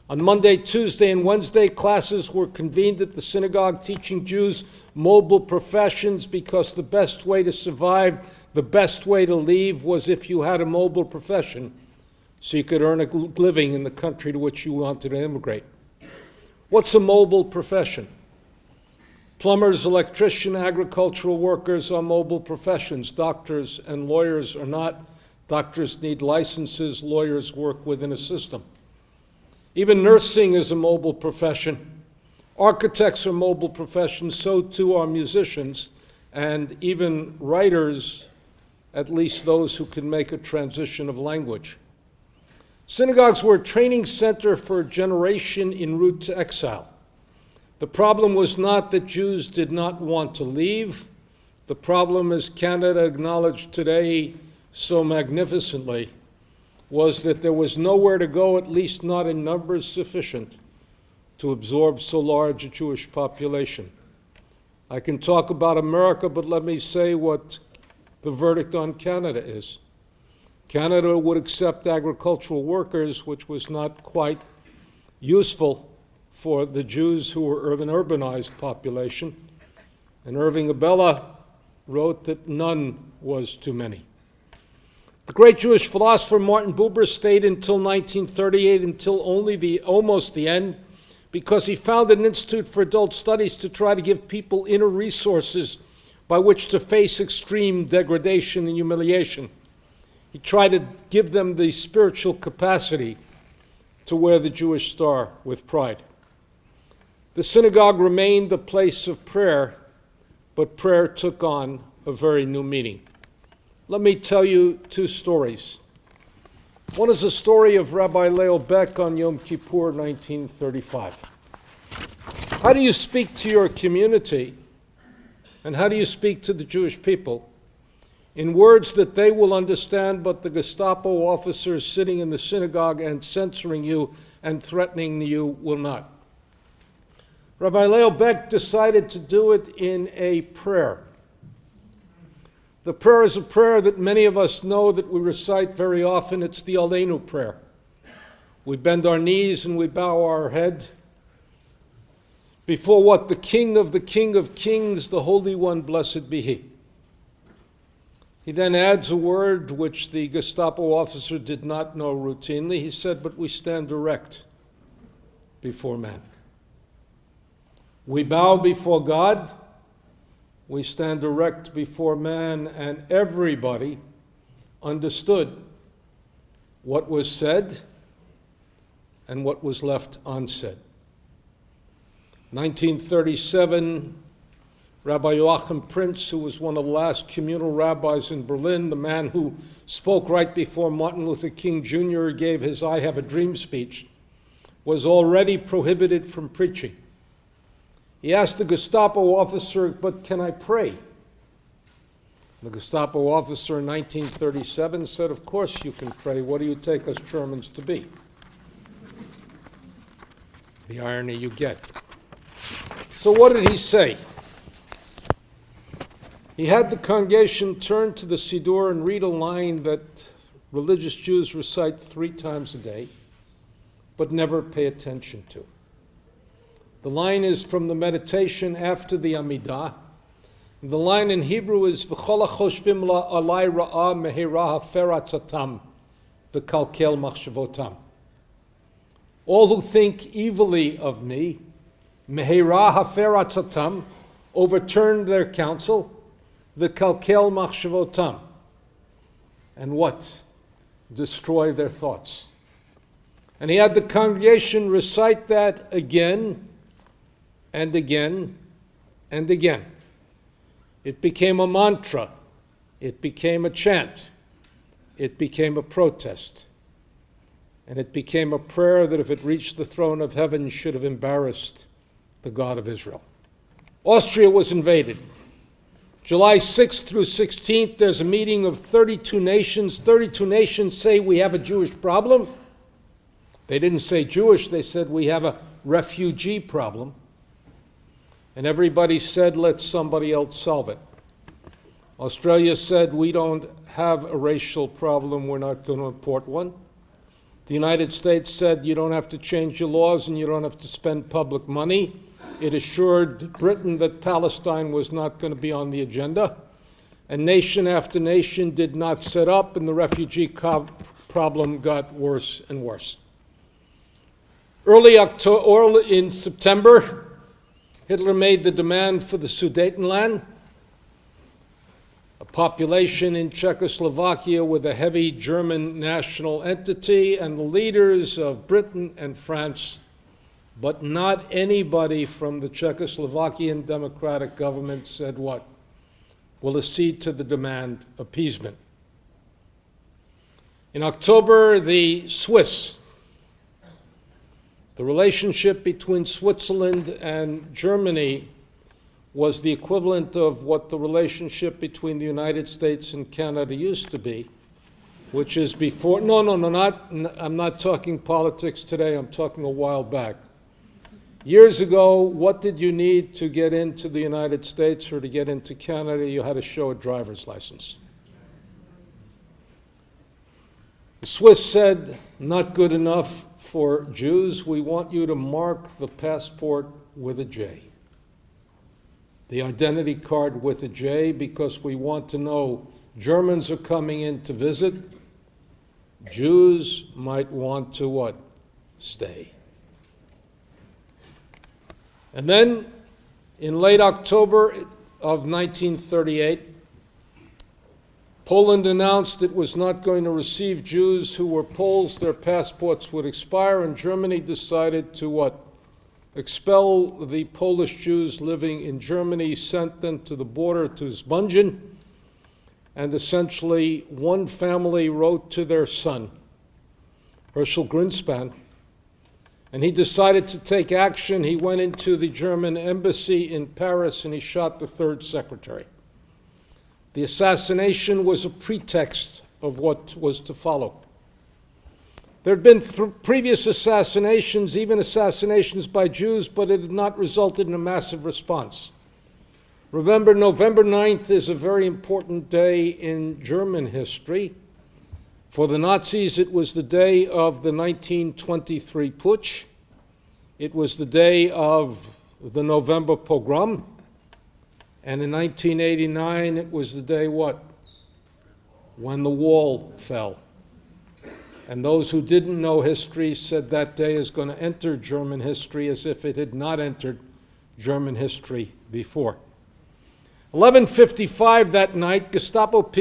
On Monday, Tuesday, and Wednesday, classes were convened at the synagogue teaching Jews mobile professions because the best way to survive, the best way to leave was if you had a mobile profession so you could earn a living in the country to which you wanted to immigrate. What's a mobile profession? Plumbers, electricians, agricultural workers are mobile professions. Doctors and lawyers are not. Doctors need licenses. Lawyers work within a system. Even nursing is a mobile profession. Architects are mobile professions, so too are musicians, and even writers, at least those who can make a transition of language. Synagogues were a training center for a generation en route to exile. The problem was not that Jews did not want to leave. The problem, as Canada acknowledged today so magnificently, was that there was nowhere to go, at least not in numbers sufficient, to absorb so large a Jewish population. I can talk about America, but let me say what the verdict on Canada is. Canada would accept agricultural workers, which was not quite useful for the Jews who were an urbanized population. And Irving Abella wrote that none was too many. The great Jewish philosopher Martin Buber stayed until 1938, until almost the end, because he founded an Institute for Adult Studies to try to give people inner resources by which to face extreme degradation and humiliation. He tried to give them the spiritual capacity to wear the Jewish star with pride. The synagogue remained a place of prayer, but prayer took on a very new meaning. Let me tell you two stories. One is a story of Rabbi Raoul Beck on Yom Kippur, 1935. How do you speak to your community, and how do you speak to the Jewish people in words that they will understand, but the Gestapo officers sitting in the synagogue and censoring you and threatening you will not? Rabbi Raoul Beck decided to do it in a prayer. The prayer is a prayer that many of us know that we recite very often. It's the Alayna Prayer. We bend our knees and we bow our head before what? The King of Kings, the Holy One, blessed be He. He then adds a word which the Gestapo officer did not know routinely. He said, but we stand erect before man. We bow before God. We stand erect before man, and everybody understood what was said and what was left unsaid. 1937, Rabbi Joachim Prinz, who was one of the last communal rabbis in Berlin, the man who spoke right before Martin Luther King Jr. gave his I Have a Dream speech, was already prohibited from preaching. He asked the Gestapo officer, but can I pray? The Gestapo officer in 1937 said, of course you can pray. What do you take us Germans to be? The irony you get. So what did he say? He had the congregation turn to the Siddur and read a line that religious Jews recite 3 times a day, but never pay attention to. The line is from the meditation after the Amidah, The line in Hebrew is V'chol hachoshvim alai ra'a mehera haferatzatam v'kalkel machshavotam. All who think evilly of me, mehera haferatzatam, overturn their counsel, v'kalkel machshavotam, and what? Destroy their thoughts. And he had the congregation recite that again and again and again. It became a mantra. It became a chant. It became a protest. And it became a prayer that if it reached the throne of heaven should have embarrassed the God of Israel. Austria was invaded. July 6th through 16th, there's a meeting of 32 nations. 32 nations say we have a Jewish problem. They didn't say Jewish, they said we have a refugee problem. And everybody said, let somebody else solve it. Australia said, we don't have a racial problem, we're not going to import one. The United States said, you don't have to change your laws and you don't have to spend public money. It assured Britain that Palestine was not going to be on the agenda. And nation after nation did not set up, and the refugee problem got worse and worse. Early in September, Hitler made the demand for the Sudetenland, a population in Czechoslovakia with a heavy German national entity, and the leaders of Britain and France, but not anybody from the Czechoslovakian democratic government, said what? Will accede to the demand, appeasement. In October, the Swiss, the relationship between Switzerland and Germany was the equivalent of what the relationship between the United States and Canada used to be, which is before, I'm not talking politics today, I'm talking a while back. Years ago, what did you need to get into the United States or to get into Canada? You had to show a driver's license. The Swiss said, not good enough for Jews, we want you to mark the passport with a J. The identity card with a J, because we want to know Germans are coming in to visit. Jews might want to what? Stay. And then in late October of 1938, Poland announced it was not going to receive Jews who were Poles. Their passports would expire, and Germany decided to what? Expel the Polish Jews living in Germany, sent them to the border to Zbunjan, and essentially one family wrote to their son, Herschel Greenspan, and he decided to take action. He went into the German embassy in Paris and he shot the third secretary. The assassination was a pretext of what was to follow. There had been previous assassinations, even assassinations by Jews, but it had not resulted in a massive response. Remember, November 9th is a very important day in German history. For the Nazis, it was the day of the 1923 putsch. It was the day of the November pogrom. And in 1989, it was the day what? When the wall fell. And those who didn't know history said that day is going to enter German history as if it had not entered German history before. 11:55 that night, Gestapo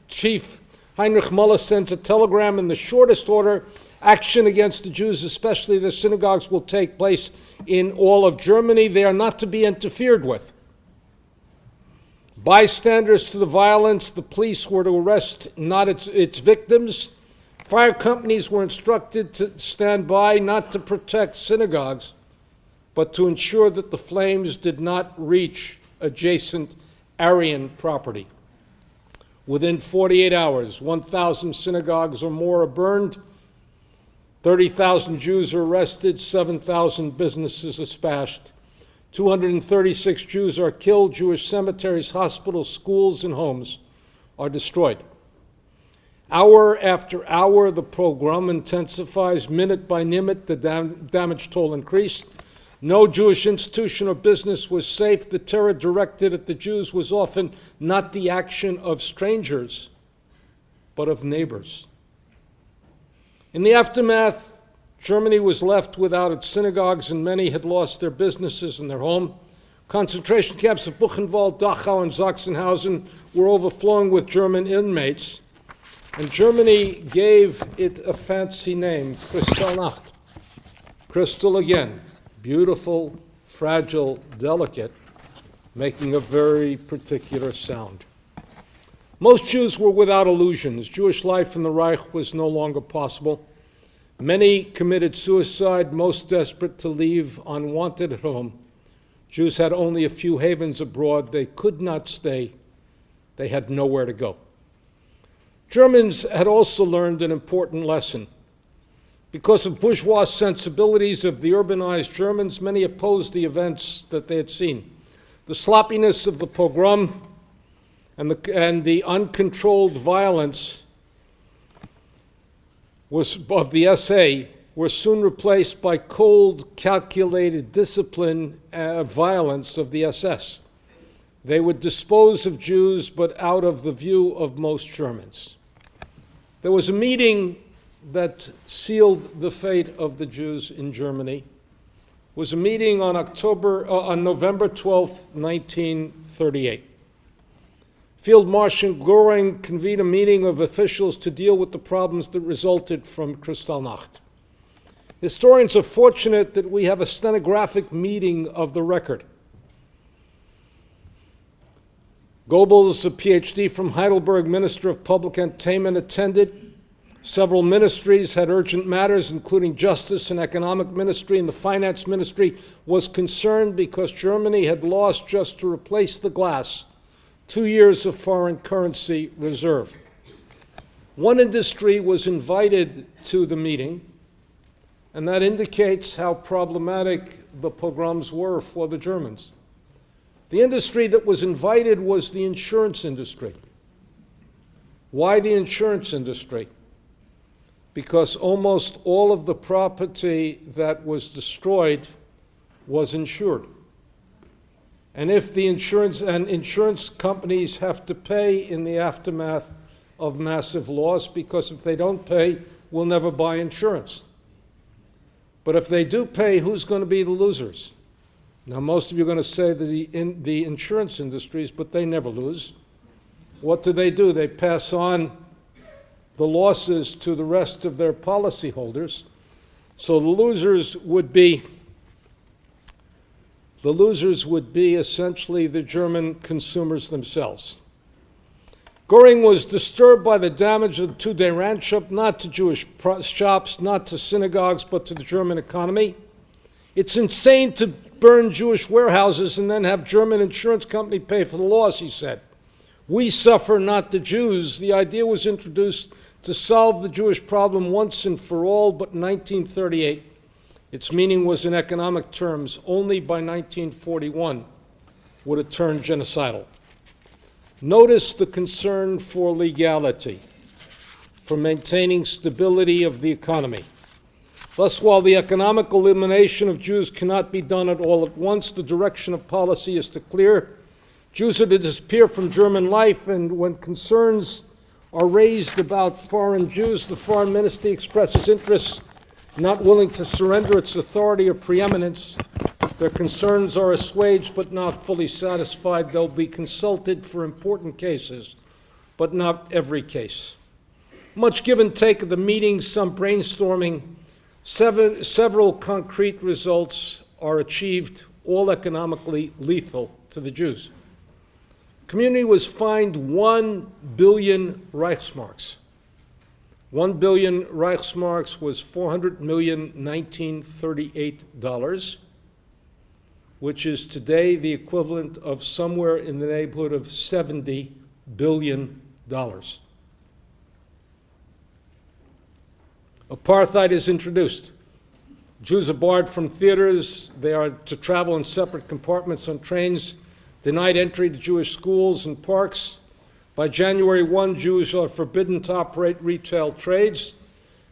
chief Heinrich Müller sends a telegram in the shortest order: action against the Jews, especially the synagogues, will take place in all of Germany. They are not to be interfered with. Bystanders to the violence, the police were to arrest not its victims. Fire companies were instructed to stand by, not to protect synagogues, but to ensure that the flames did not reach adjacent Aryan property. Within 48 hours, 1,000 synagogues or more are burned, 30,000 Jews are arrested, 7,000 businesses are smashed. 236 Jews are killed. Jewish cemeteries, hospitals, schools, and homes are destroyed. Hour after hour, the pogrom intensifies. Minute by minute, the damage toll increased. No Jewish institution or business was safe. The terror directed at the Jews was often not the action of strangers, but of neighbors. In the aftermath, Germany was left without its synagogues, and many had lost their businesses and their home. Concentration camps of Buchenwald, Dachau, and Sachsenhausen were overflowing with German inmates, and Germany gave it a fancy name, Kristallnacht. Crystal again, beautiful, fragile, delicate, making a very particular sound. Most Jews were without illusions. Jewish life in the Reich was no longer possible. Many committed suicide, most desperate to leave, unwanted at home. Jews had only a few havens abroad. They could not stay. They had nowhere to go. Germans had also learned an important lesson. Because of bourgeois sensibilities of the urbanized Germans, many opposed the events that they had seen. The sloppiness of the pogrom and the uncontrolled violence of the SA were soon replaced by cold, calculated discipline violence of the SS. They would dispose of Jews, but out of the view of most Germans. There was a meeting that sealed the fate of the Jews in Germany. It was a meeting on November 12, 1938. Field Marshal Göring convened a meeting of officials to deal with the problems that resulted from Kristallnacht. Historians are fortunate that we have a stenographic meeting of the record. Goebbels, a PhD from Heidelberg, Minister of Public Entertainment, attended. Several ministries had urgent matters, including Justice and Economic Ministry, and the Finance Ministry was concerned because Germany had lost, just to replace the glass, 2 years of foreign currency reserve. One industry was invited to the meeting, and that indicates how problematic the pogroms were for the Germans. The industry that was invited was the insurance industry. Why the insurance industry? Because almost all of the property that was destroyed was insured. And if the insurance companies have to pay in the aftermath of massive loss, because if they don't pay, we'll never buy insurance. But if they do pay, who's going to be the losers? Now, most of you are going to say the insurance industries, but they never lose. What do? They pass on the losses to the rest of their policyholders. So the losers would be essentially the German consumers themselves. Göring was disturbed by the damage of the two-day Randschup, not to Jewish shops, not to synagogues, but to the German economy. It's insane to burn Jewish warehouses and then have German insurance company pay for the loss, he said. We suffer, not the Jews. The idea was introduced to solve the Jewish problem once and for all, but in 1938, its meaning was in economic terms. Only by 1941 would it turn genocidal. Notice the concern for legality, for maintaining stability of the economy. Thus, while the economic elimination of Jews cannot be done at all at once, the direction of policy is to clear. Jews are to disappear from German life, and when concerns are raised about foreign Jews, the foreign ministry expresses interest, not willing to surrender its authority or preeminence. Their concerns are assuaged but not fully satisfied. They'll be consulted for important cases, but not every case. Much give and take of the meetings, some brainstorming. Several concrete results are achieved, all economically lethal to the Jews. The community was fined 1 billion Reichsmarks. 1 billion Reichsmarks was $400,1938, which is today the equivalent of somewhere in the neighborhood of $70 billion. Apartheid is introduced. Jews are barred from theaters. They are to travel in separate compartments on trains, denied entry to Jewish schools and parks. By January 1, Jews are forbidden to operate retail trades.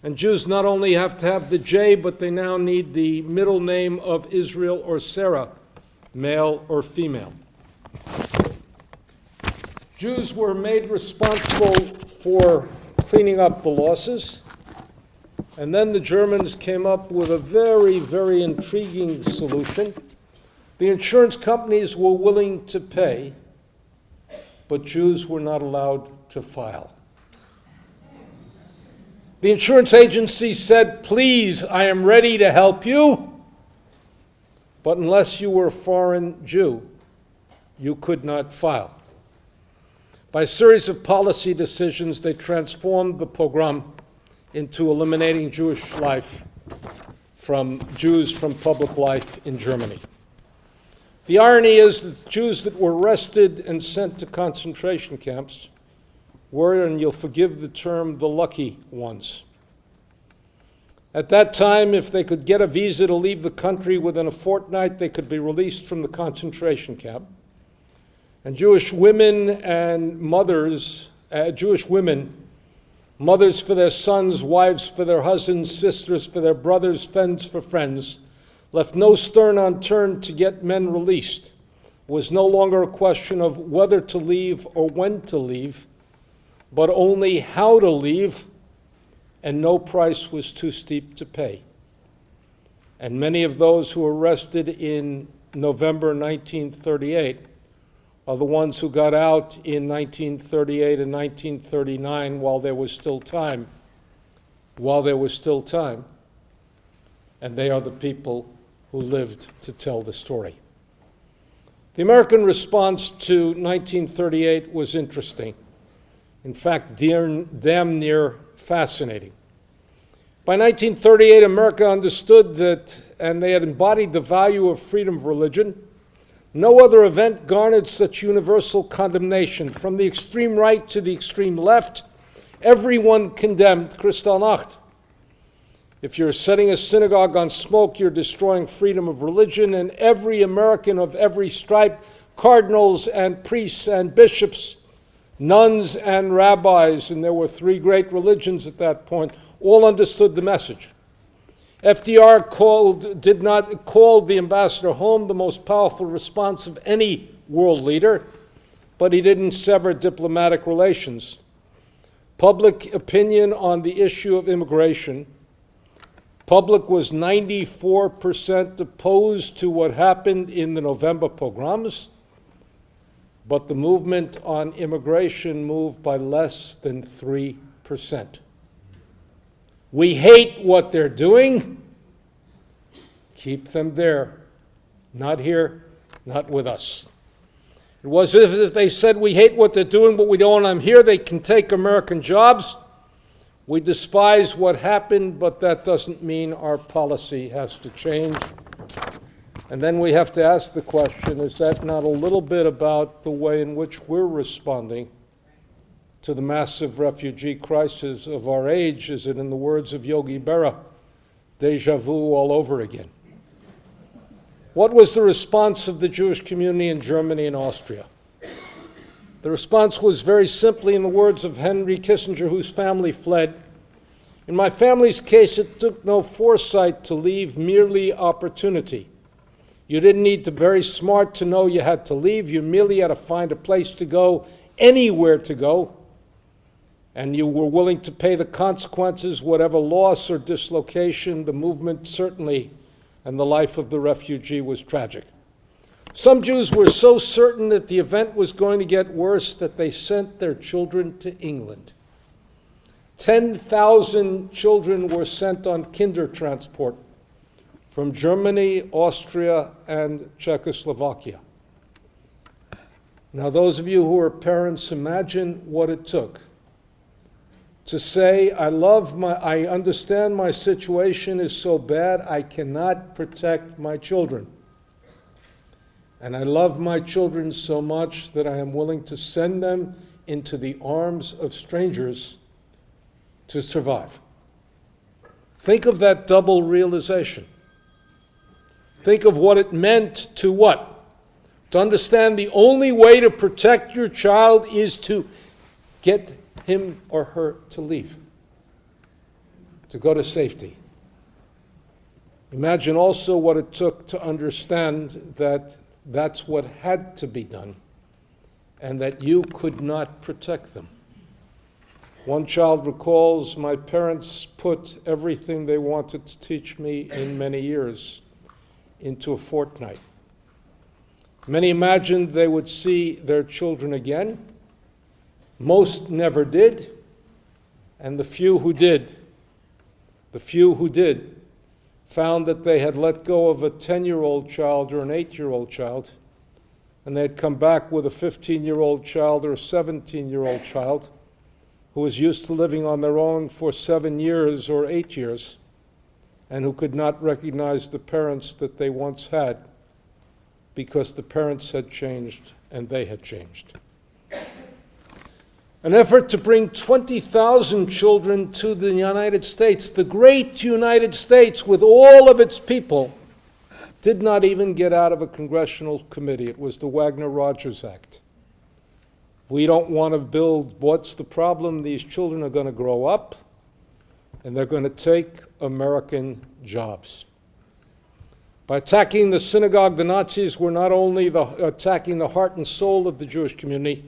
And Jews not only have to have the J, but they now need the middle name of Israel or Sarah, male or female. Jews were made responsible for cleaning up the losses, and then the Germans came up with a very, very intriguing solution. The insurance companies were willing to pay, but Jews were not allowed to file. The insurance agency said, please, I am ready to help you, but unless you were a foreign Jew, you could not file. By a series of policy decisions, they transformed the pogrom into eliminating Jewish life from Jews from public life in Germany. The irony is that the Jews that were arrested and sent to concentration camps were, and you'll forgive the term, the lucky ones. At that time, if they could get a visa to leave the country within a fortnight, they could be released from the concentration camp. And Jewish women and mothers, mothers for their sons, wives for their husbands, sisters for their brothers, friends for friends, left no stone unturned to get men released. It was no longer a question of whether to leave or when to leave, but only how to leave, and no price was too steep to pay. And many of those who were arrested in November 1938 are the ones who got out in 1938 and 1939 while there was still time. And they are the people who lived to tell the story. The American response to 1938 was interesting. In fact, damn near fascinating. By 1938, America understood that, and they had embodied the value of freedom of religion. No other event garnered such universal condemnation. From the extreme right to the extreme left, everyone condemned Kristallnacht. If you're setting a synagogue on smoke, you're destroying freedom of religion, and every American of every stripe, cardinals and priests and bishops, nuns and rabbis, and there were three great religions at that point, all understood the message. FDR called the ambassador home the most powerful response of any world leader, but he didn't sever diplomatic relations. Public opinion on the issue of immigration, public was 94% opposed to what happened in the November pogroms, but the movement on immigration moved by less than 3%. We hate what they're doing. Keep them there. Not here, not with us. It was as if they said, we hate what they're doing, but we don't want them here. They can take American jobs. We despise what happened, but that doesn't mean our policy has to change. And then we have to ask the question, is that not a little bit about the way in which we're responding to the massive refugee crisis of our age? Is it, in the words of Yogi Berra, deja vu all over again? What was the response of the Jewish community in Germany and Austria? The response was very simply in the words of Henry Kissinger, whose family fled. In my family's case, it took no foresight to leave, merely opportunity. You didn't need to be very smart to know you had to leave. You merely had to find a place to go, anywhere to go, and you were willing to pay the consequences, whatever loss or dislocation. The movement certainly, and the life of the refugee was tragic. Some Jews were so certain that the event was going to get worse that they sent their children to England. 10,000 children were sent on kinder transport from Germany, Austria, and Czechoslovakia. Now, those of you who are parents, imagine what it took to say, I understand my situation is so bad, I cannot protect my children. And I love my children so much that I am willing to send them into the arms of strangers to survive. Think of that double realization. Think of what it meant to what? To understand the only way to protect your child is to get him or her to leave. to go to safety. Imagine also what it took to understand that that's what had to be done and that you could not protect them. One child recalls, my parents put everything they wanted to teach me in many years into a fortnight. Many imagined they would see their children again. Most never did, and the few who did, found that they had let go of a 10-year-old child or an 8-year-old child, and they had come back with a 15-year-old child or a 17-year-old child who was used to living on their own for 7 years or 8 years, and who could not recognize the parents that they once had because the parents had changed and they had changed. An effort to bring 20,000 children to the United States, the great United States with all of its people, did not even get out of a congressional committee. It was the Wagner-Rogers Act. We don't want to build. What's the problem? These children are going to grow up and they're going to take American jobs. By attacking the synagogue, the Nazis were not only attacking the heart and soul of the Jewish community,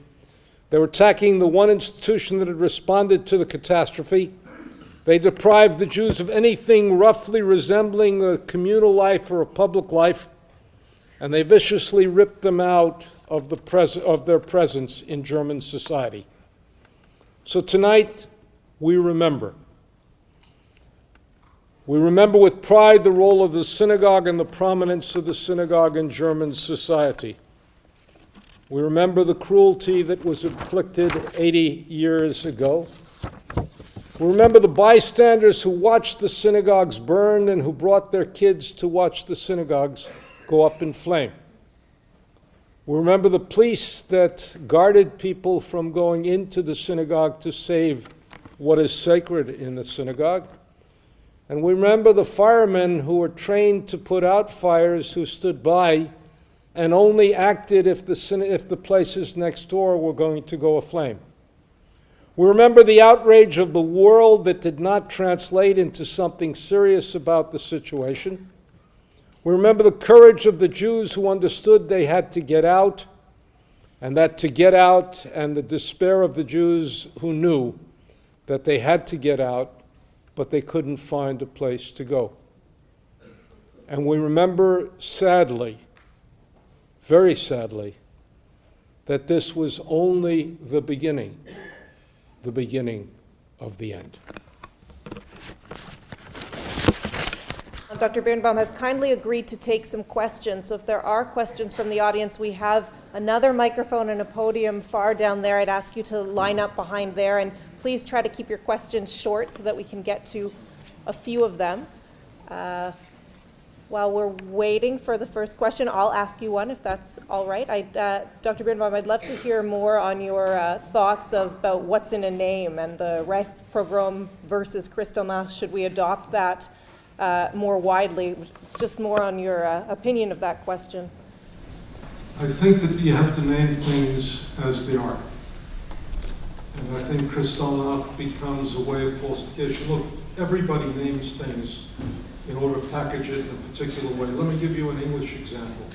they were attacking the one institution that had responded to the catastrophe. They deprived the Jews of anything roughly resembling a communal life or a public life, and they viciously ripped them out of their presence in German society. So tonight, we remember. We remember with pride the role of the synagogue and the prominence of the synagogue in German society. We remember the cruelty that was inflicted 80 years ago. We remember the bystanders who watched the synagogues burn and who brought their kids to watch the synagogues go up in flame. We remember the police that guarded people from going into the synagogue to save what is sacred in the synagogue. And we remember the firemen who were trained to put out fires, who stood by and only acted if the places next door were going to go aflame. We remember the outrage of the world that did not translate into something serious about the situation. We remember the courage of the Jews who understood they had to get out, and that to get out, and the despair of the Jews who knew that they had to get out, but they couldn't find a place to go. And we remember, sadly, very sadly, that this was only the beginning of the end. Dr. Berenbaum has kindly agreed to take some questions. So if there are questions from the audience, we have another microphone and a podium far down there. I'd ask you to line up behind there, and please try to keep your questions short so that we can get to a few of them. While we're waiting for the first question, I'll ask you one if that's all right. Dr. Berenbaum, I'd love to hear more on your thoughts about what's in a name and the Reichspogrom versus Kristallnacht. Should we adopt that more widely? Just more on your opinion of that question. I think that you have to name things as they are. And I think Kristallnacht becomes a way of falsification. Look, everybody names things in order to package it in a particular way. Let me give you an English example.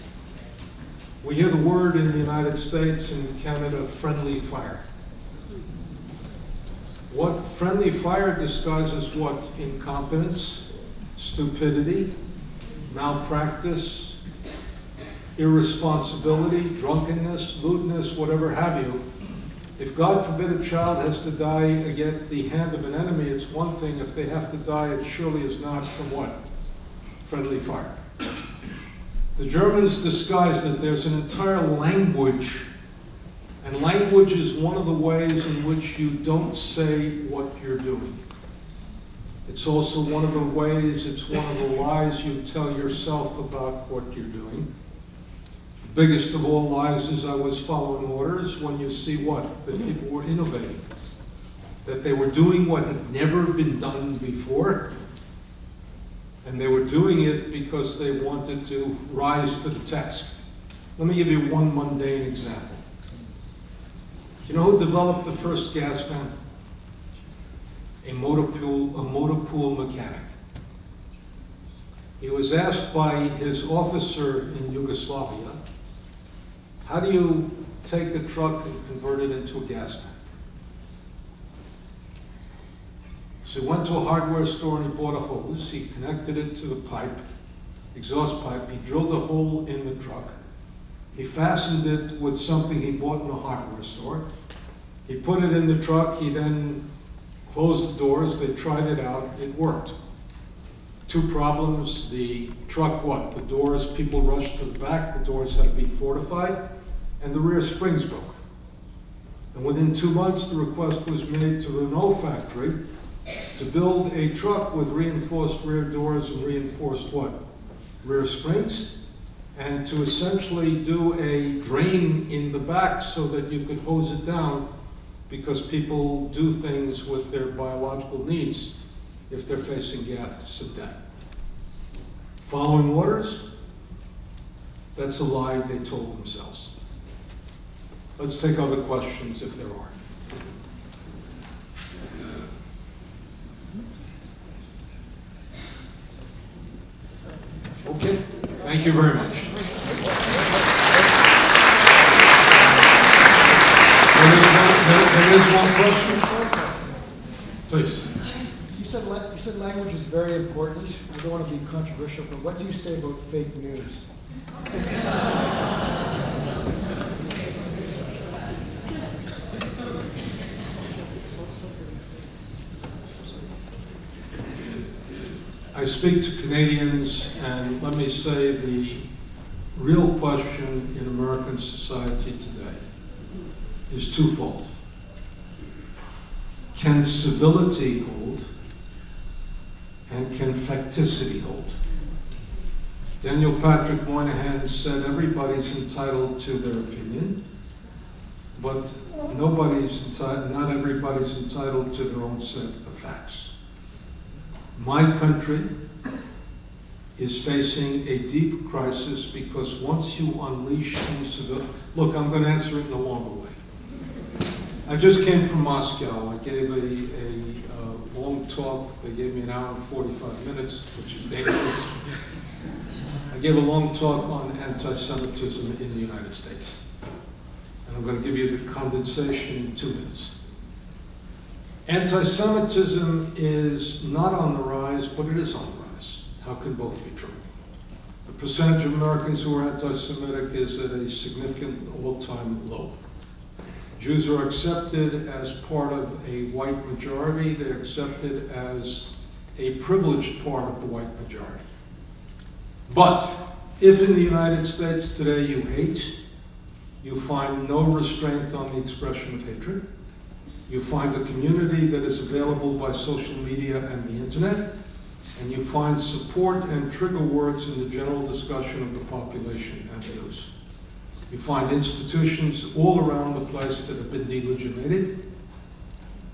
We hear the word in the United States and Canada, friendly fire. What friendly fire disguises what? Incompetence, stupidity, malpractice, irresponsibility, drunkenness, lewdness, whatever have you. If, God forbid, a child has to die at the hand of an enemy, it's one thing. If they have to die, it surely is not from what? Friendly fire. The Germans disguised it. There's an entire language, and language is one of the ways in which you don't say what you're doing. It's also one of the ways, it's one of the lies you tell yourself about what you're doing. The biggest of all lies is I was following orders, when you see what? That people were innovating. That they were doing what had never been done before. And they were doing it because they wanted to rise to the task. Let me give you one mundane example. You know who developed the first gas van? a motor pool mechanic. He was asked by his officer in Yugoslavia, how do you take a truck and convert it into a gas tank? So he went to a hardware store and he bought a hose. He connected it to the pipe, exhaust pipe. He drilled a hole in the truck. He fastened it with something he bought in a hardware store. He put it in the truck. He then closed the doors. They tried it out. It worked. Two problems. The truck, the doors, people rushed to the back. The doors had to be fortified. And the rear springs broke. And within 2 months, the request was made to the Renault factory to build a truck with reinforced rear doors and reinforced rear springs, and to essentially do a drain in the back so that you could hose it down, because people do things with their biological needs if they're facing gas of death. Following orders? That's a lie they told themselves. Let's take other questions if there are. Okay, thank you very much. There is one question. Please. You said language is very important. I don't want to be controversial, but what do you say about fake news? I speak to Canadians, and let me say the real question in American society today is twofold. Can civility hold, and can facticity hold? Daniel Patrick Moynihan said everybody's entitled to their opinion, but not everybody's entitled to their own set of facts. My country is facing a deep crisis because once you unleash incivility, look, I'm going to answer it in a longer way. I just came from Moscow. I gave a long talk. They gave me an hour and 45 minutes, which is dangerous. I gave a long talk on anti-Semitism in the United States. And I'm going to give you the condensation in 2 minutes. Anti-Semitism is not on the rise, but it is on the rise. How can both be true? The percentage of Americans who are anti-Semitic is at a significant all-time low. Jews are accepted as part of a white majority. They're accepted as a privileged part of the white majority. But if in the United States today you hate, you find no restraint on the expression of hatred, you find a community that is available by social media and the internet, and you find support and trigger words in the general discussion of the population and the news. You find institutions all around the place that have been delegitimated,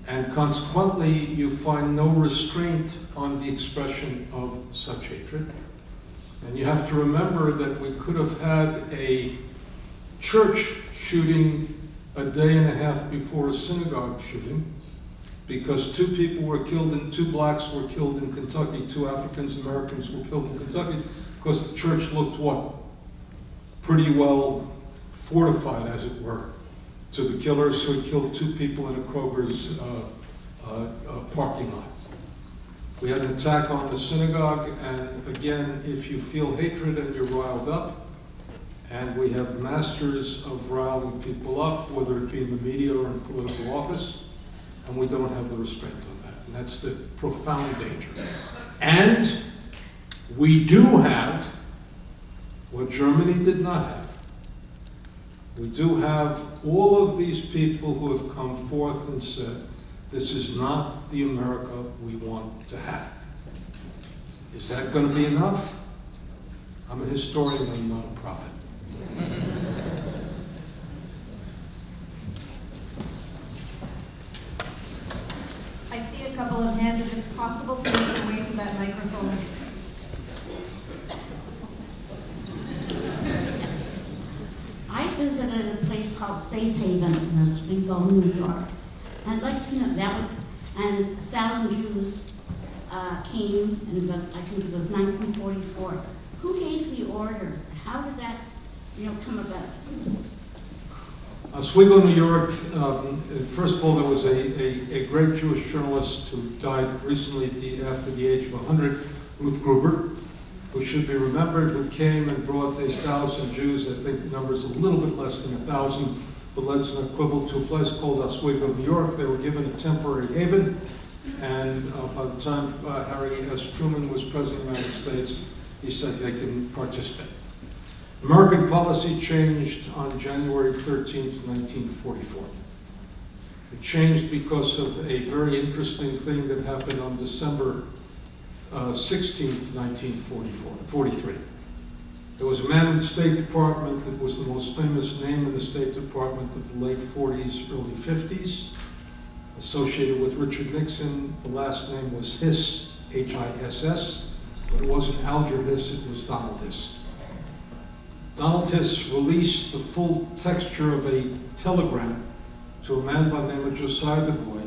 and consequently you find no restraint on the expression of such hatred. And you have to remember that we could have had a church shooting a day and a half before a synagogue shooting, because 2 people were killed and 2 blacks were killed in Kentucky, 2 African Americans were killed in Kentucky, because the church looked pretty well fortified, as it were, to the killers who had killed 2 people in a Kroger's parking lot. We had an attack on the synagogue, and again, if you feel hatred and you're riled up, and we have masters of riling people up, whether it be in the media or in political office, and we don't have the restraint on that. And that's the profound danger. And we do have what Germany did not have. We do have all of these people who have come forth and said, this is not the America we want to have. Is that going to be enough? I'm a historian, I'm not a prophet. I see a couple of hands. If it's possible to make your way to that microphone. I visited a place called Safe Haven in Oswego, New York. I'd like to know, and 1,000 Jews came, and I think it was 1944. Who gave the order? How did that, come about? Oswego, New York, first of all, there was a great Jewish journalist who died recently after the age of 100, Ruth Gruber, who should be remembered, who came and brought 1,000 Jews. I think the number is a little bit less than 1,000, but let's not quibble, to a place called Oswego, New York. They were given a temporary haven, and by the time Harry S. Truman was President of the United States, he said they can participate. American policy changed on January 13th, 1944. It changed because of a very interesting thing that happened on December 16th, 1943. There was a man in the State Department that was the most famous name in the State Department of the late 40s, early 50s, associated with Richard Nixon. The last name was Hiss, H-I-S-S, but it wasn't Alger Hiss, it was Donald Hiss. Donald Hiss released the full texture of a telegram to a man by the name of Josiah Du Bois,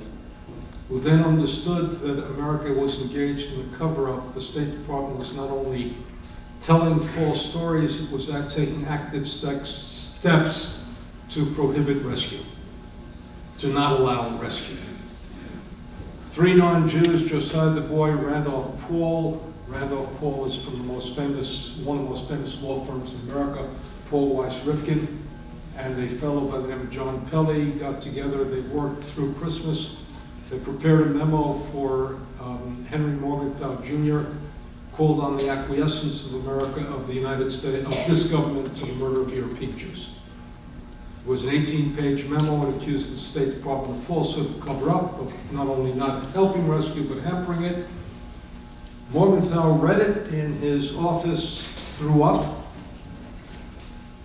who then understood that America was engaged in a cover-up. The State Department was not only telling false stories, it was taking active steps to prohibit rescue, to not allow rescue. 3 non-Jews, Josiah Du Bois, Randolph Paul. Randolph Paul is from one of the most famous law firms in America, Paul Weiss Rifkin, and a fellow by the name of John Pelley got together. They worked through Christmas. They prepared a memo for Henry Morgenthau Jr., called on the acquiescence of America, of the United States, of this government to the murder of European Jews. It was an 18-page memo. It accused the State Department of falsehood, of cover-up, of not only not helping rescue, but hampering it. Morgenthau read it in his office, threw up,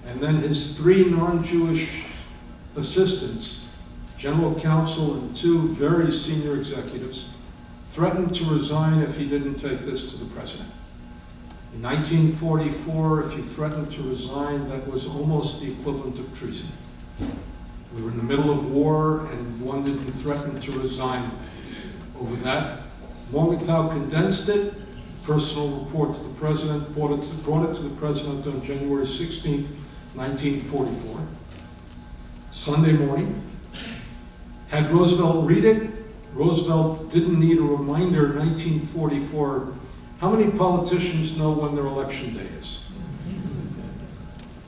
and then his 3 non-Jewish assistants, general counsel and 2 very senior executives, threatened to resign if he didn't take this to the president. In 1944, if you threatened to resign, that was almost the equivalent of treason. We were in the middle of war, and one didn't threaten to resign over that. Morgenthau condensed it, personal report to the president, brought it to the president on January 16th, 1944, Sunday morning. Had Roosevelt read it. Roosevelt didn't need a reminder in 1944. How many politicians know when their election day is?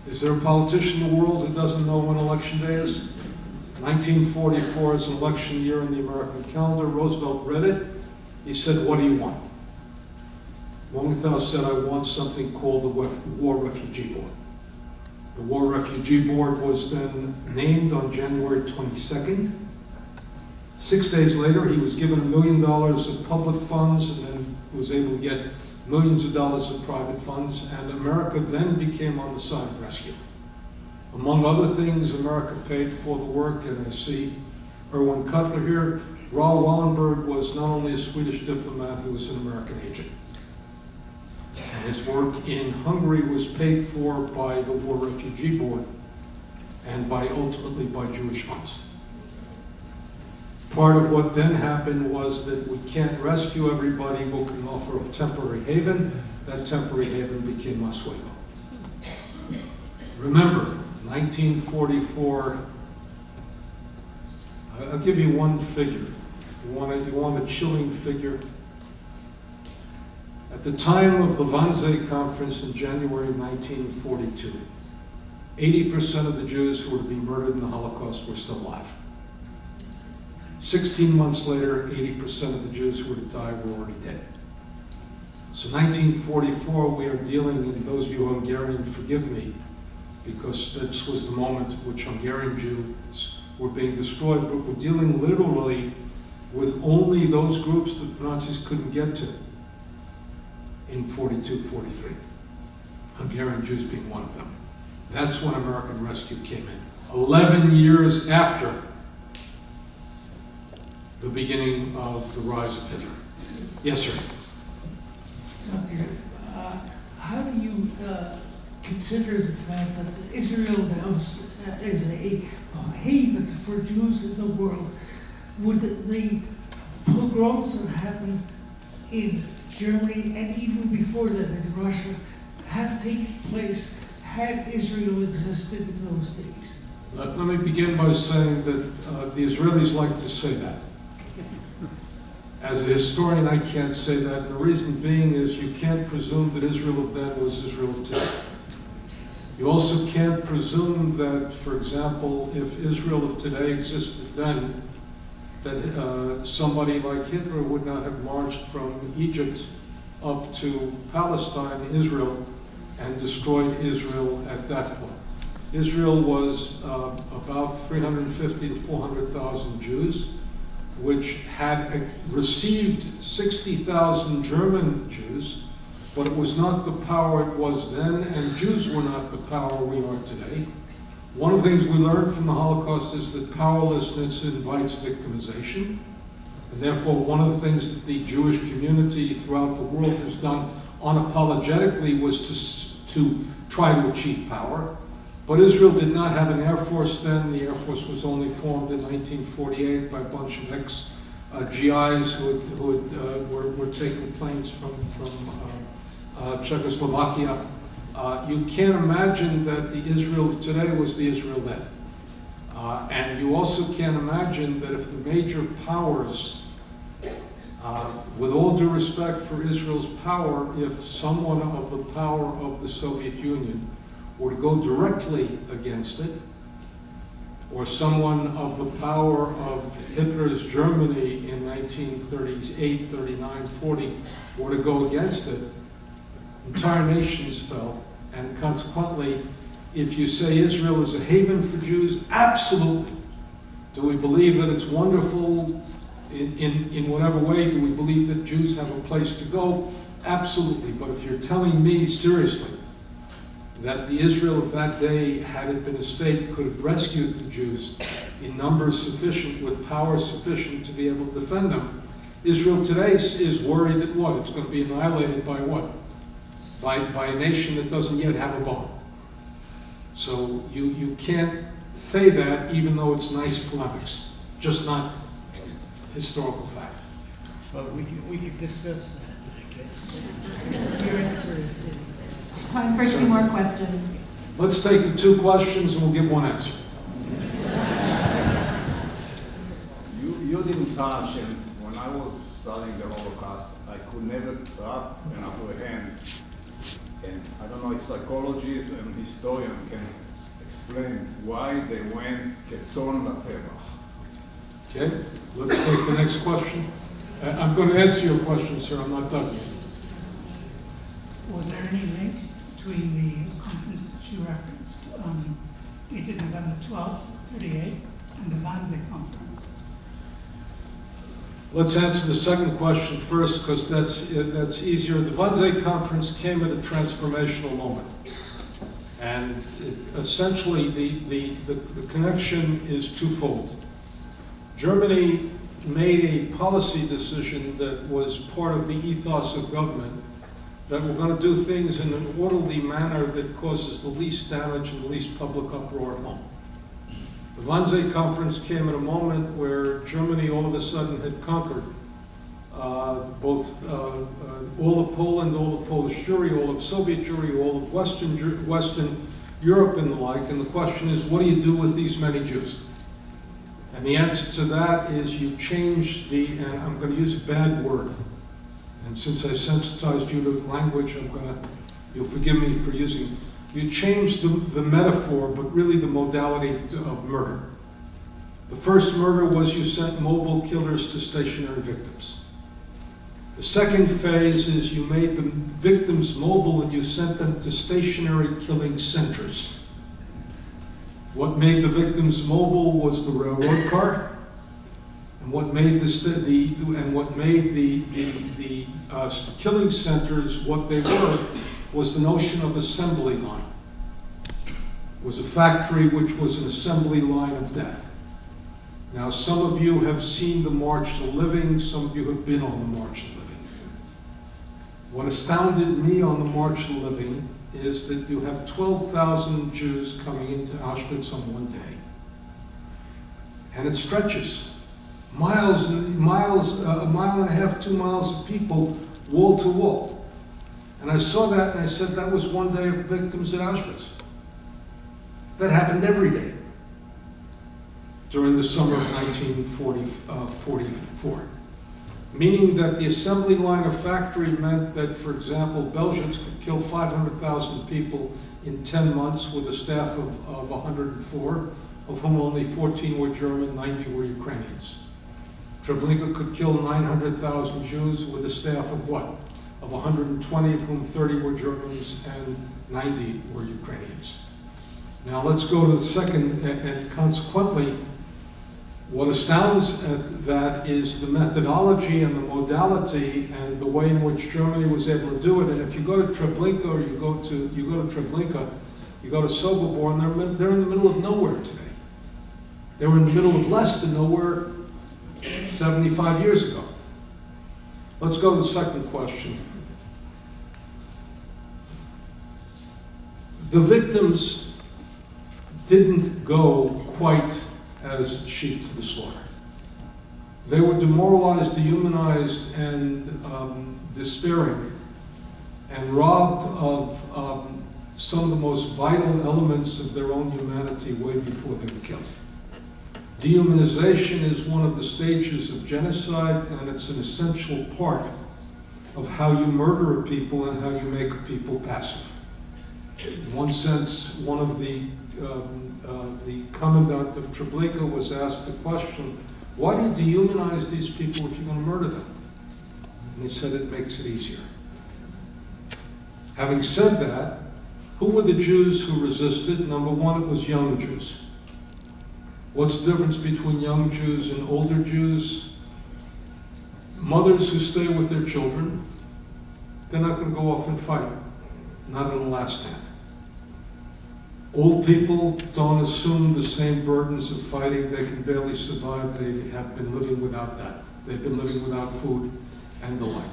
Is there a politician in the world who doesn't know when election day is? 1944 is an election year in the American calendar. Roosevelt read it. He said, "What do you want?" Morgenthau said, "I want something called the War Refugee Board." The War Refugee Board was then named on January 22nd. 6 days later, he was given $1 million of public funds and then was able to get millions of dollars of private funds, and America then became on the side of rescue. Among other things, America paid for the work, and I see Irwin Cotler here. Raoul Wallenberg was not only a Swedish diplomat, he was an American agent. And his work in Hungary was paid for by the War Refugee Board and ultimately by Jewish funds. Part of what then happened was that we can't rescue everybody, but we can offer a temporary haven. That temporary haven became Oswego. Remember, 1944, I'll give you one figure. You want a chilling figure? At the time of the Wannsee Conference in January 1942, 80% of the Jews who were to be murdered in the Holocaust were still alive. 16 months later, 80% of the Jews who were to die were already dead. So 1944, we are dealing, and those of you Hungarian, forgive me, because this was the moment in which Hungarian Jews were being destroyed, but we're dealing literally with only those groups that the Nazis couldn't get to in 42, 43. Hungarian Jews being one of them. That's when American Rescue came in. 11 years after the beginning of the rise of Hitler. Yes, sir. Doctor, how do you consider the fact that Israel now is a haven for Jews in the world? Would the pogroms that happened in Germany and even before that in Russia have taken place had Israel existed in those days? Let me begin by saying that the Israelis like to say that. As a historian, I can't say that. And the reason being is you can't presume that Israel of then was Israel of today. You also can't presume that, for example, if Israel of today existed then, that somebody like Hitler would not have marched from Egypt up to Palestine, Israel, and destroyed Israel at that point. Israel was about 350 to 400,000 Jews, which had received 60,000 German Jews, but it was not the power it was then, and Jews were not the power we are today. One of the things we learned from the Holocaust is that powerlessness invites victimization, and therefore one of the things that the Jewish community throughout the world has done unapologetically was to try to achieve power. But Israel did not have an Air Force then. The Air Force was only formed in 1948 by a bunch of ex-GIs who were taking planes from Czechoslovakia. You can't imagine that the Israel of today was the Israel then. And you also can't imagine that if the major powers, with all due respect for Israel's power, if someone of the power of the Soviet Union were to go directly against it, or someone of the power of Hitler's Germany in 1938, 39, 40 were to go against it, entire nations fell. And consequently, if you say Israel is a haven for Jews, absolutely. Do we believe that it's wonderful in whatever way? Do we believe that Jews have a place to go? Absolutely. But if you're telling me seriously that the Israel of that day, had it been a state, could have rescued the Jews in numbers sufficient, with power sufficient to be able to defend them, Israel today is worried that what? It's going to be annihilated by what? By a nation that doesn't yet have a bomb. So you can't say that, even though it's nice polemics, just not historical fact. Well, we could discuss that, I guess. Your answer is... Time for two more questions. Let's take the two questions and we'll give one answer. You didn't touch, and when I was studying the Holocaust, I could never wrap and apprehend, and I don't know if psychologists and historians can explain why they went ketzon latevach. Okay, let's take the next question. I'm going to answer your question, sir. I'm not done yet. Was there any link between the conference that you referenced, dated November 12th, 38, and the Wannsee conference? Let's answer the second question first, because that's easier. The Wannsee conference came at a transformational moment. And essentially, the connection is twofold. Germany made a policy decision that was part of the ethos of government, that we're going to do things in an orderly manner that causes the least damage and the least public uproar at home. The Wannsee conference came at a moment where Germany all of a sudden had conquered both all of Poland, all of Polish Jewry, all of Soviet Jewry, all of Western Europe and the like, and the question is, what do you do with these many Jews? And the answer to that is you change and I'm going to use a bad word, and since I sensitized you to language, you'll forgive me for using, you change the metaphor, but really the modality of murder. The first murder was you sent mobile killers to stationary victims. The second phase is you made the victims mobile and you sent them to stationary killing centers. What made the victims mobile was the railroad car, and what made the killing centers what they were was the notion of assembly line. It was a factory which was an assembly line of death. Now, some of you have seen the March to Living, some of you have been on the March to Living. What astounded me on the March to Living is that you have 12,000 Jews coming into Auschwitz on one day. And it stretches. miles, a mile and a half, 2 miles of people, wall to wall. And I saw that and I said, that was one day of victims at Auschwitz. That happened every day during the summer of 1944. Meaning that the assembly line of factory meant that, for example, Belgians could kill 500,000 people in 10 months with a staff of 104, of whom only 14 were German, 90 were Ukrainians. Treblinka could kill 900,000 Jews with a staff of what? Of 120, of whom 30 were Germans and 90 were Ukrainians. Now let's go to the second, and consequently, what astounds at that is the methodology and the modality and the way in which Germany was able to do it. And if you go to Treblinka or you go to Treblinka, you go to Sobibor, and they're in the middle of nowhere today. They were in the middle of less than nowhere 75 years ago. Let's go to the second question. The victims didn't go quite as sheep to the slaughter. They were demoralized, dehumanized, and despairing, and robbed of some of the most vital elements of their own humanity way before they were killed. Dehumanization is one of the stages of genocide, and it's an essential part of how you murder a people and how you make a people passive. In one sense, one of the commandant of Treblinka was asked the question, why do you dehumanize these people if you're going to murder them? And he said, it makes it easier. Having said that, who were the Jews who resisted? Number one, it was young Jews. What's the difference between young Jews and older Jews? Mothers who stay with their children, they're not going to go off and fight, not in the last stand. Old people don't assume the same burdens of fighting. They can barely survive. They have been living without that. They've been living without food and the like.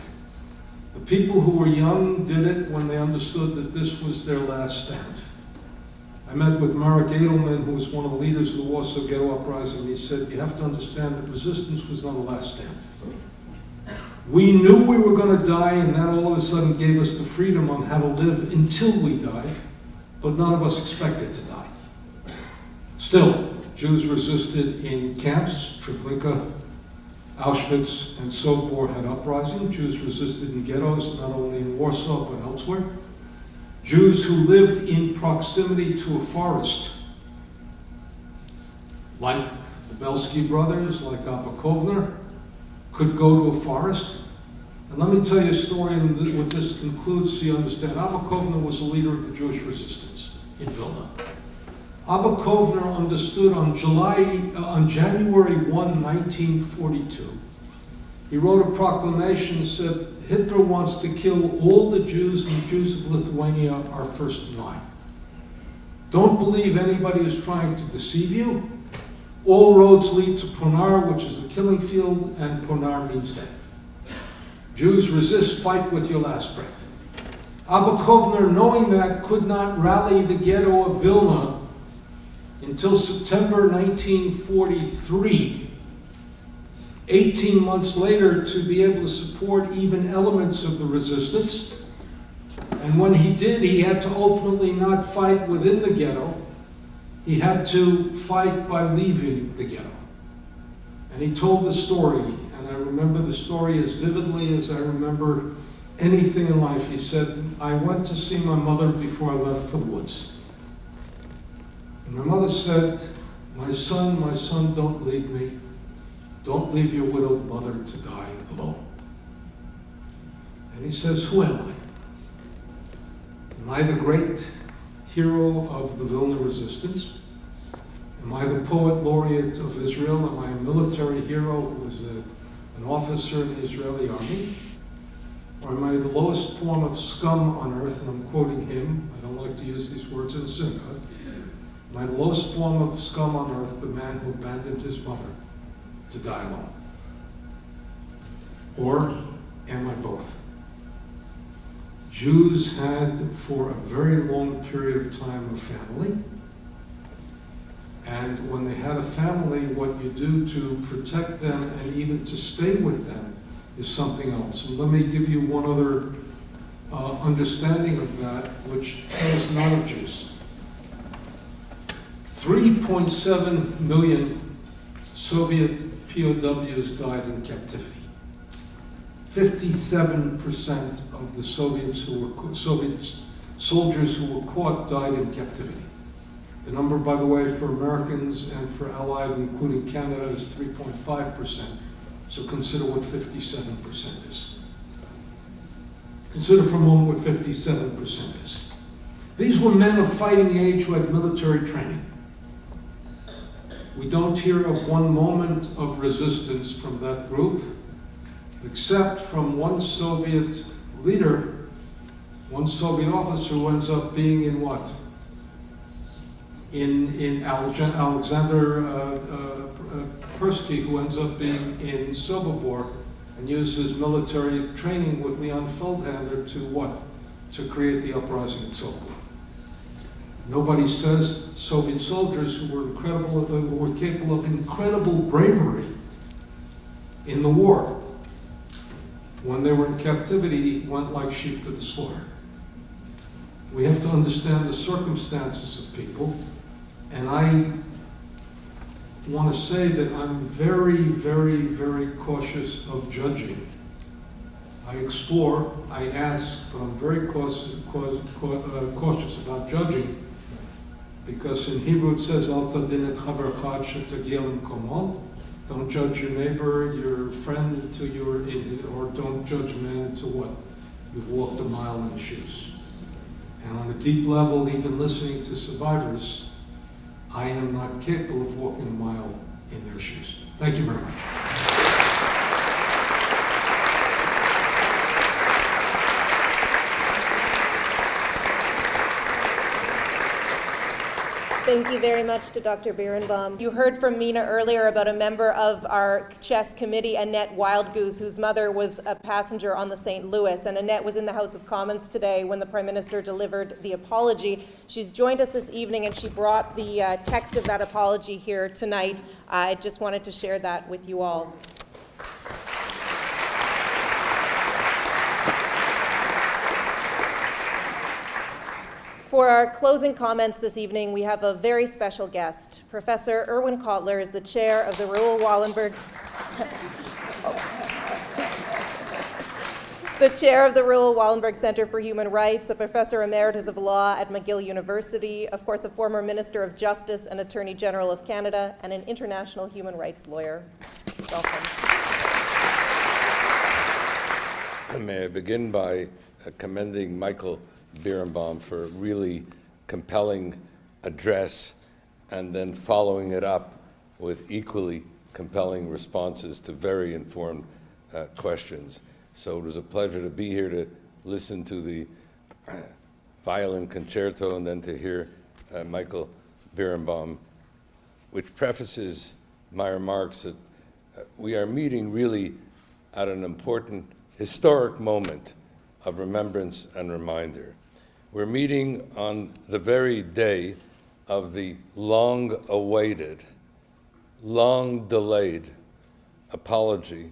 The people who were young did it when they understood that this was their last stand. I met with Marek Edelman, who was one of the leaders of the Warsaw Ghetto Uprising. He said, you have to understand that resistance was not a last stand. We knew we were going to die, and that all of a sudden gave us the freedom on how to live until we died. But none of us expected to die. Still, Jews resisted in camps. Treblinka, Auschwitz, and Sobibor had uprising. Jews resisted in ghettos, not only in Warsaw, but elsewhere. Jews who lived in proximity to a forest, like the Belsky brothers, like Abba Kovner, could go to a forest. And let me tell you a story, and what this concludes so you understand. Abba Kovner was a leader of the Jewish resistance in Vilna. Abba Kovner understood on January 1, 1942, he wrote a proclamation that said, Hitler wants to kill all the Jews, and the Jews of Lithuania are first in line. Don't believe anybody is trying to deceive you. All roads lead to Ponar, which is the killing field, and Ponar means death. Jews resist, fight with your last breath. Abba Kovner, knowing that, could not rally the ghetto of Vilna until September 1943, 18 months later, to be able to support even elements of the resistance. And when he did, he had to ultimately not fight within the ghetto. He had to fight by leaving the ghetto. And he told the story, and I remember the story as vividly as I remember anything in life. He said, I went to see my mother before I left for the woods. And my mother said, my son, don't leave me. Don't leave your widowed mother to die alone. And he says, who am I? Am I the great hero of the Vilna resistance? Am I the poet laureate of Israel? Am I a military hero who was an officer in the Israeli army? Or am I the lowest form of scum on earth? And I'm quoting him. I don't like to use these words in the synagogue. Am I the lowest form of scum on earth, the man who abandoned his mother to die alone? Or am I both? Jews had, for a very long period of time, a family. And when they had a family, what you do to protect them and even to stay with them is something else. And let me give you one other understanding of that, which tells not of Jews. 3.7 million Soviet POWs died in captivity. 57% of the Soviet soldiers who were caught died in captivity. The number, by the way, for Americans and for Allied, including Canada, is 3.5%. So consider what 57% is. Consider for a moment what 57% is. These were men of fighting age who had military training. We don't hear of one moment of resistance from that group, except from one Soviet leader, one Soviet officer who ends up being in what? In Alexander Persky, who ends up being in Sobibor and uses military training with Leon Feldhandler to what? To create the uprising in Sobibor. Nobody says Soviet soldiers who were incredible, who were capable of incredible bravery in the war, when they were in captivity, went like sheep to the slaughter. We have to understand the circumstances of people, and I want to say that I'm very, very, very cautious of judging. I explore, I ask, but I'm very cautious about judging, because in Hebrew it says, Al tadin et chavercha ad shetagiel l'mkomo. Don't judge your neighbor, your friend, until you're in, or don't judge a man until what? You've walked a mile in his shoes. And on a deep level, even listening to survivors, I am not capable of walking a mile in their shoes. Thank you very much. Thank you very much to Dr. Berenbaum. You heard from Mina earlier about a member of our chess committee, Annette Wildgoose, whose mother was a passenger on the St. Louis. And Annette was in the House of Commons today when the Prime Minister delivered the apology. She's joined us this evening, and she brought the text of that apology here tonight. I just wanted to share that with you all. For our closing comments this evening, we have a very special guest. Professor Irwin Cotler is the chair of the Raoul Wallenberg Raoul Wallenberg Centre for Human Rights, a professor emeritus of law at McGill University, of course a former Minister of Justice and Attorney General of Canada, and an international human rights lawyer. Welcome. May I begin by commending Michael Berenbaum for a really compelling address, and then following it up with equally compelling responses to very informed questions. So it was a pleasure to be here to listen to the violin concerto and then to hear Michael Berenbaum, which prefaces my remarks that we are meeting really at an important historic moment of remembrance and reminder. We're meeting on the very day of the long-awaited, long-delayed apology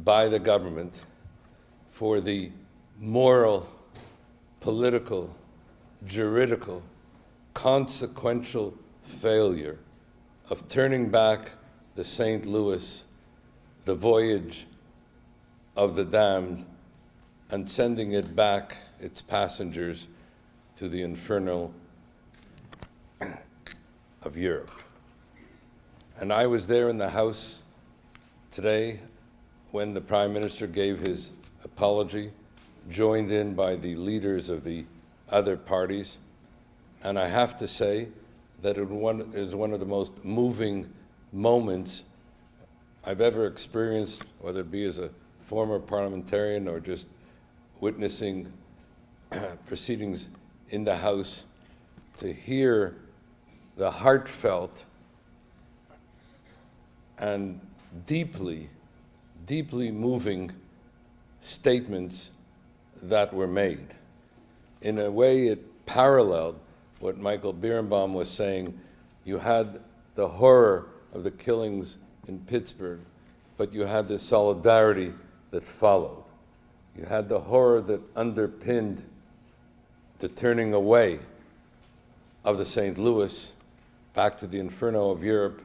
by the government for the moral, political, juridical, consequential failure of turning back the St. Louis, the voyage of the damned, and sending it back, its passengers, to the inferno of Europe. And I was there in the House today when the Prime Minister gave his apology, joined in by the leaders of the other parties. And I have to say that it was one of the most moving moments I've ever experienced, whether it be as a former parliamentarian or just witnessing proceedings in the House, to hear the heartfelt and deeply, deeply moving statements that were made. In a way, it paralleled what Michael Berenbaum was saying. You had the horror of the killings in Pittsburgh, but you had the solidarity that followed. You had the horror that underpinned the turning away of the St. Louis back to the inferno of Europe,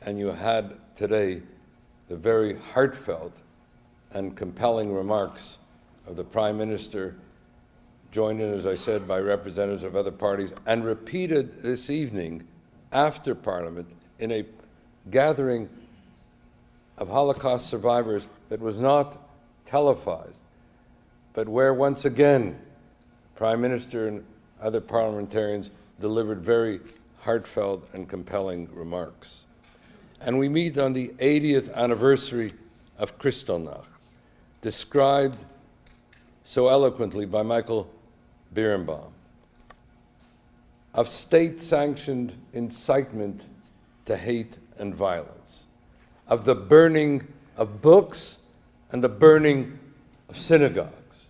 and you had today the very heartfelt and compelling remarks of the Prime Minister, joined in, as I said, by representatives of other parties, and repeated this evening after Parliament in a gathering of Holocaust survivors that was not televised, but where once again Prime Minister and other parliamentarians delivered very heartfelt and compelling remarks. And we meet on the 80th anniversary of Kristallnacht, described so eloquently by Michael Berenbaum, of state-sanctioned incitement to hate and violence, of the burning of books and the burning of synagogues,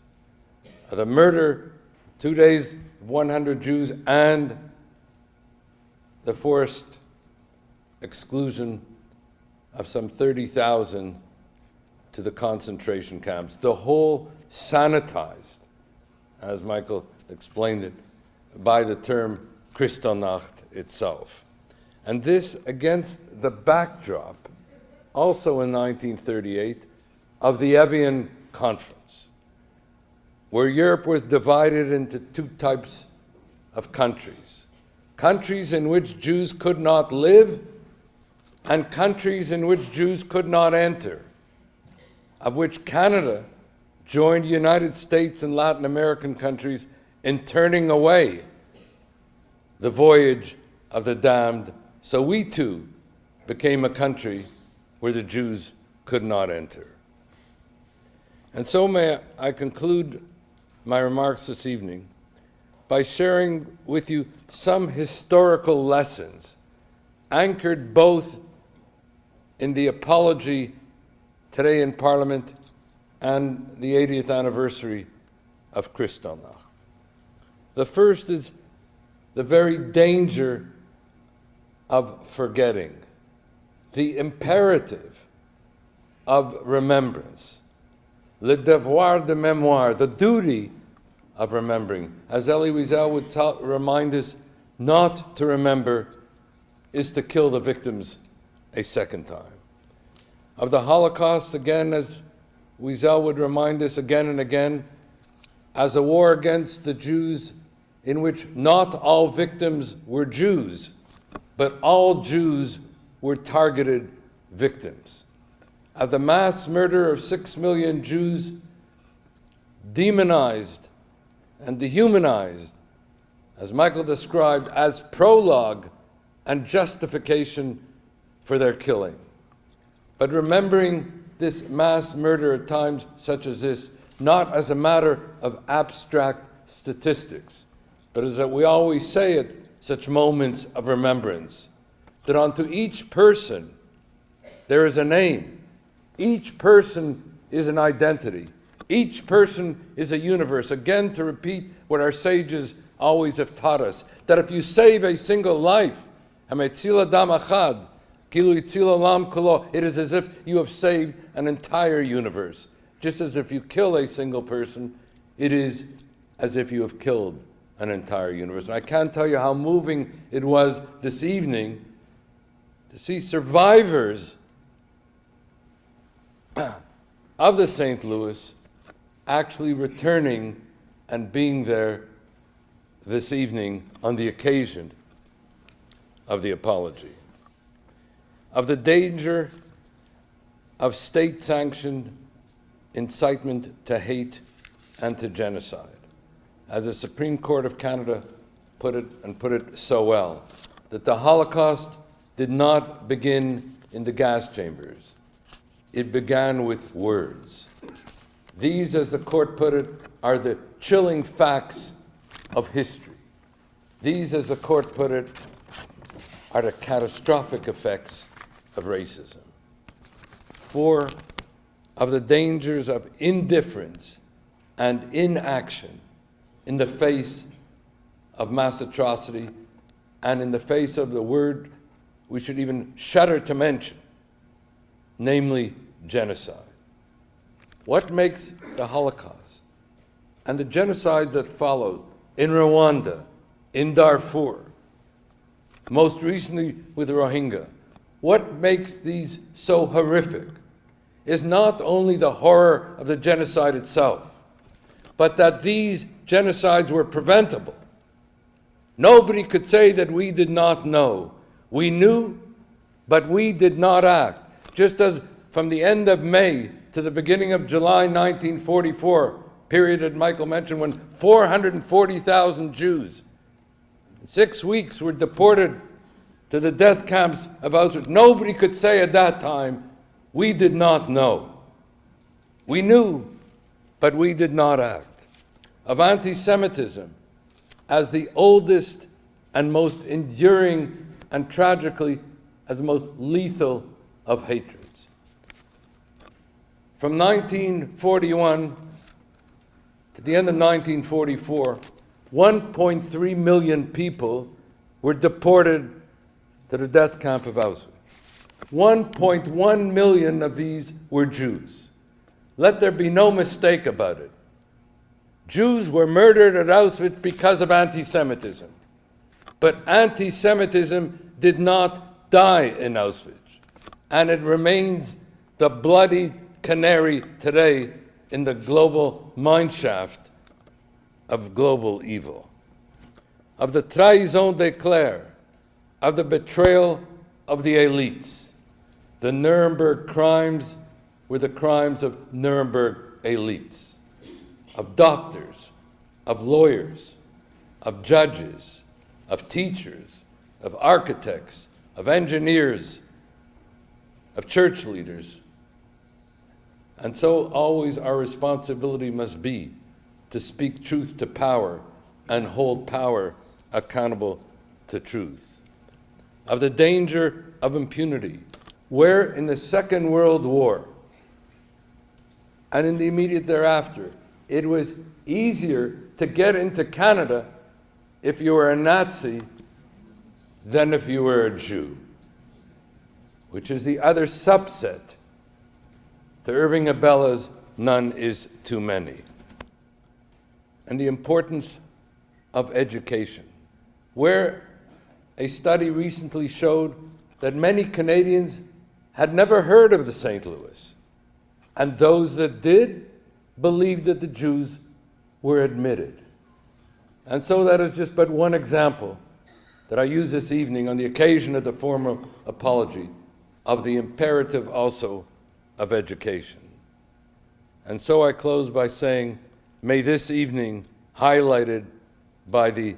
of the murder 2 days of 100 Jews and the forced exclusion of some 30,000 to the concentration camps, the whole sanitized, as Michael explained it, by the term Kristallnacht itself. And this against the backdrop, also in 1938, of the Evian Conference, where Europe was divided into two types of countries. Countries in which Jews could not live, and countries in which Jews could not enter, of which Canada joined the United States and Latin American countries in turning away the voyage of the damned, so we too became a country where the Jews could not enter. And so may I conclude my remarks this evening by sharing with you some historical lessons anchored both in the apology today in Parliament and the 80th anniversary of Kristallnacht. The first is the very danger of forgetting, the imperative of remembrance, le devoir de mémoire, the duty of remembering. As Elie Wiesel would remind us, not to remember is to kill the victims a second time. Of the Holocaust, again, as Wiesel would remind us again and again, as a war against the Jews in which not all victims were Jews, but all Jews were targeted victims. Of the mass murder of 6 million Jews, demonized and dehumanized, as Michael described, as prologue and justification for their killing. But remembering this mass murder at times such as this, not as a matter of abstract statistics, but as that we always say at such moments of remembrance, that unto each person there is a name. Each person is an identity. Each person is a universe. Again, to repeat what our sages always have taught us, that if you save a single life, hametzil adam achad, kilu itzil olam kulo, it is as if you have saved an entire universe. Just as if you kill a single person, it is as if you have killed an entire universe. And I can't tell you how moving it was this evening to see survivors of the St. Louis actually returning and being there this evening on the occasion of the apology. Of the danger of state-sanctioned incitement to hate and to genocide. As the Supreme Court of Canada put it, and put it so well, that the Holocaust did not begin in the gas chambers. It began with words. These, as the court put it, are the chilling facts of history. These, as the court put it, are the catastrophic effects of racism. 4, of the dangers of indifference and inaction in the face of mass atrocity and in the face of the word we should even shudder to mention, namely genocide. What makes the Holocaust and the genocides that followed in Rwanda, in Darfur, most recently with the Rohingya, what makes these so horrific is not only the horror of the genocide itself, but that these genocides were preventable. Nobody could say that we did not know. We knew, but we did not act. Just as from the end of May to the beginning of July 1944, period that Michael mentioned, when 440,000 Jews in 6 weeks were deported to the death camps of Auschwitz. Nobody could say at that time, we did not know. We knew, but we did not act. Of anti-Semitism as the oldest and most enduring and tragically as the most lethal of hatreds. From 1941 to the end of 1944, 1.3 million people were deported to the death camp of Auschwitz. 1.1 million of these were Jews. Let there be no mistake about it. Jews were murdered at Auschwitz because of anti-Semitism. But anti-Semitism did not die in Auschwitz. And it remains the bloody canary today in the global mineshaft of global evil. Of the trahison d'éclair, of the betrayal of the elites. The Nuremberg crimes were the crimes of Nuremberg elites. Of doctors, of lawyers, of judges, of teachers, of architects, of engineers, of church leaders. And so always our responsibility must be to speak truth to power and hold power accountable to truth. Of the danger of impunity, where in the Second World War and in the immediate thereafter, it was easier to get into Canada if you were a Nazi than if you were a Jew, which is the other subset to Irving Abella's None is Too Many. And the importance of education, where a study recently showed that many Canadians had never heard of the St. Louis, and those that did believed that the Jews were admitted. And so that is just but one example that I use this evening on the occasion of the formal apology of the imperative also of education. And so I close by saying, may this evening, highlighted by the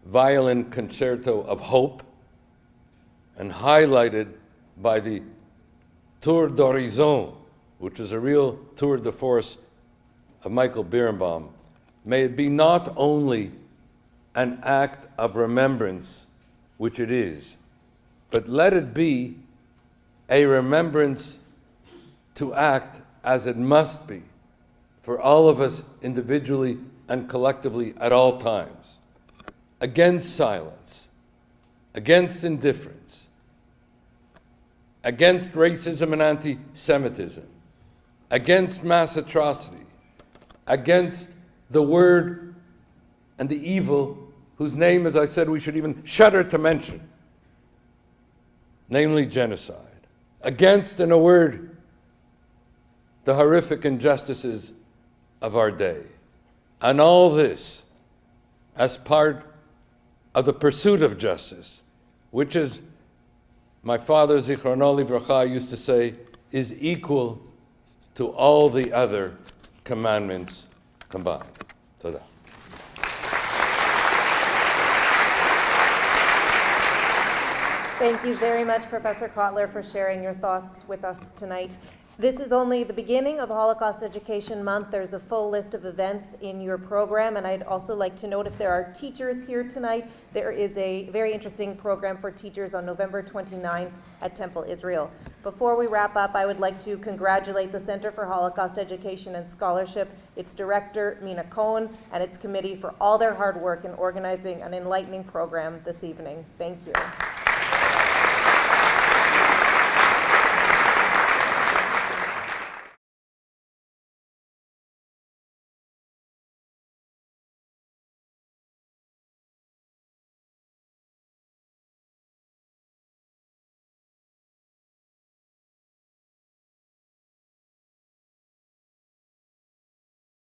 violin concerto of hope and highlighted by the Tour d'Horizon, which is a real tour de force of Michael Berenbaum, may it be not only an act of remembrance, which it is, but let it be a remembrance to act as it must be for all of us individually and collectively at all times, against silence, against indifference, against racism and anti-Semitism, against mass atrocity, against the word and the evil whose name, as I said, we should even shudder to mention, namely genocide. Against, in a word, the horrific injustices of our day. And all this as part of the pursuit of justice, which is, my father, Zichrono Livracha, used to say, is equal to all the other commandments combined. Toda. Thank you very much, Professor Cotler, for sharing your thoughts with us tonight. This is only the beginning of Holocaust Education Month. There's a full list of events in your program, and I'd also like to note if there are teachers here tonight, there is a very interesting program for teachers on November 29 at Temple Israel. Before we wrap up, I would like to congratulate the Center for Holocaust Education and Scholarship, its director, Mina Cohen, and its committee for all their hard work in organizing an enlightening program this evening. Thank you.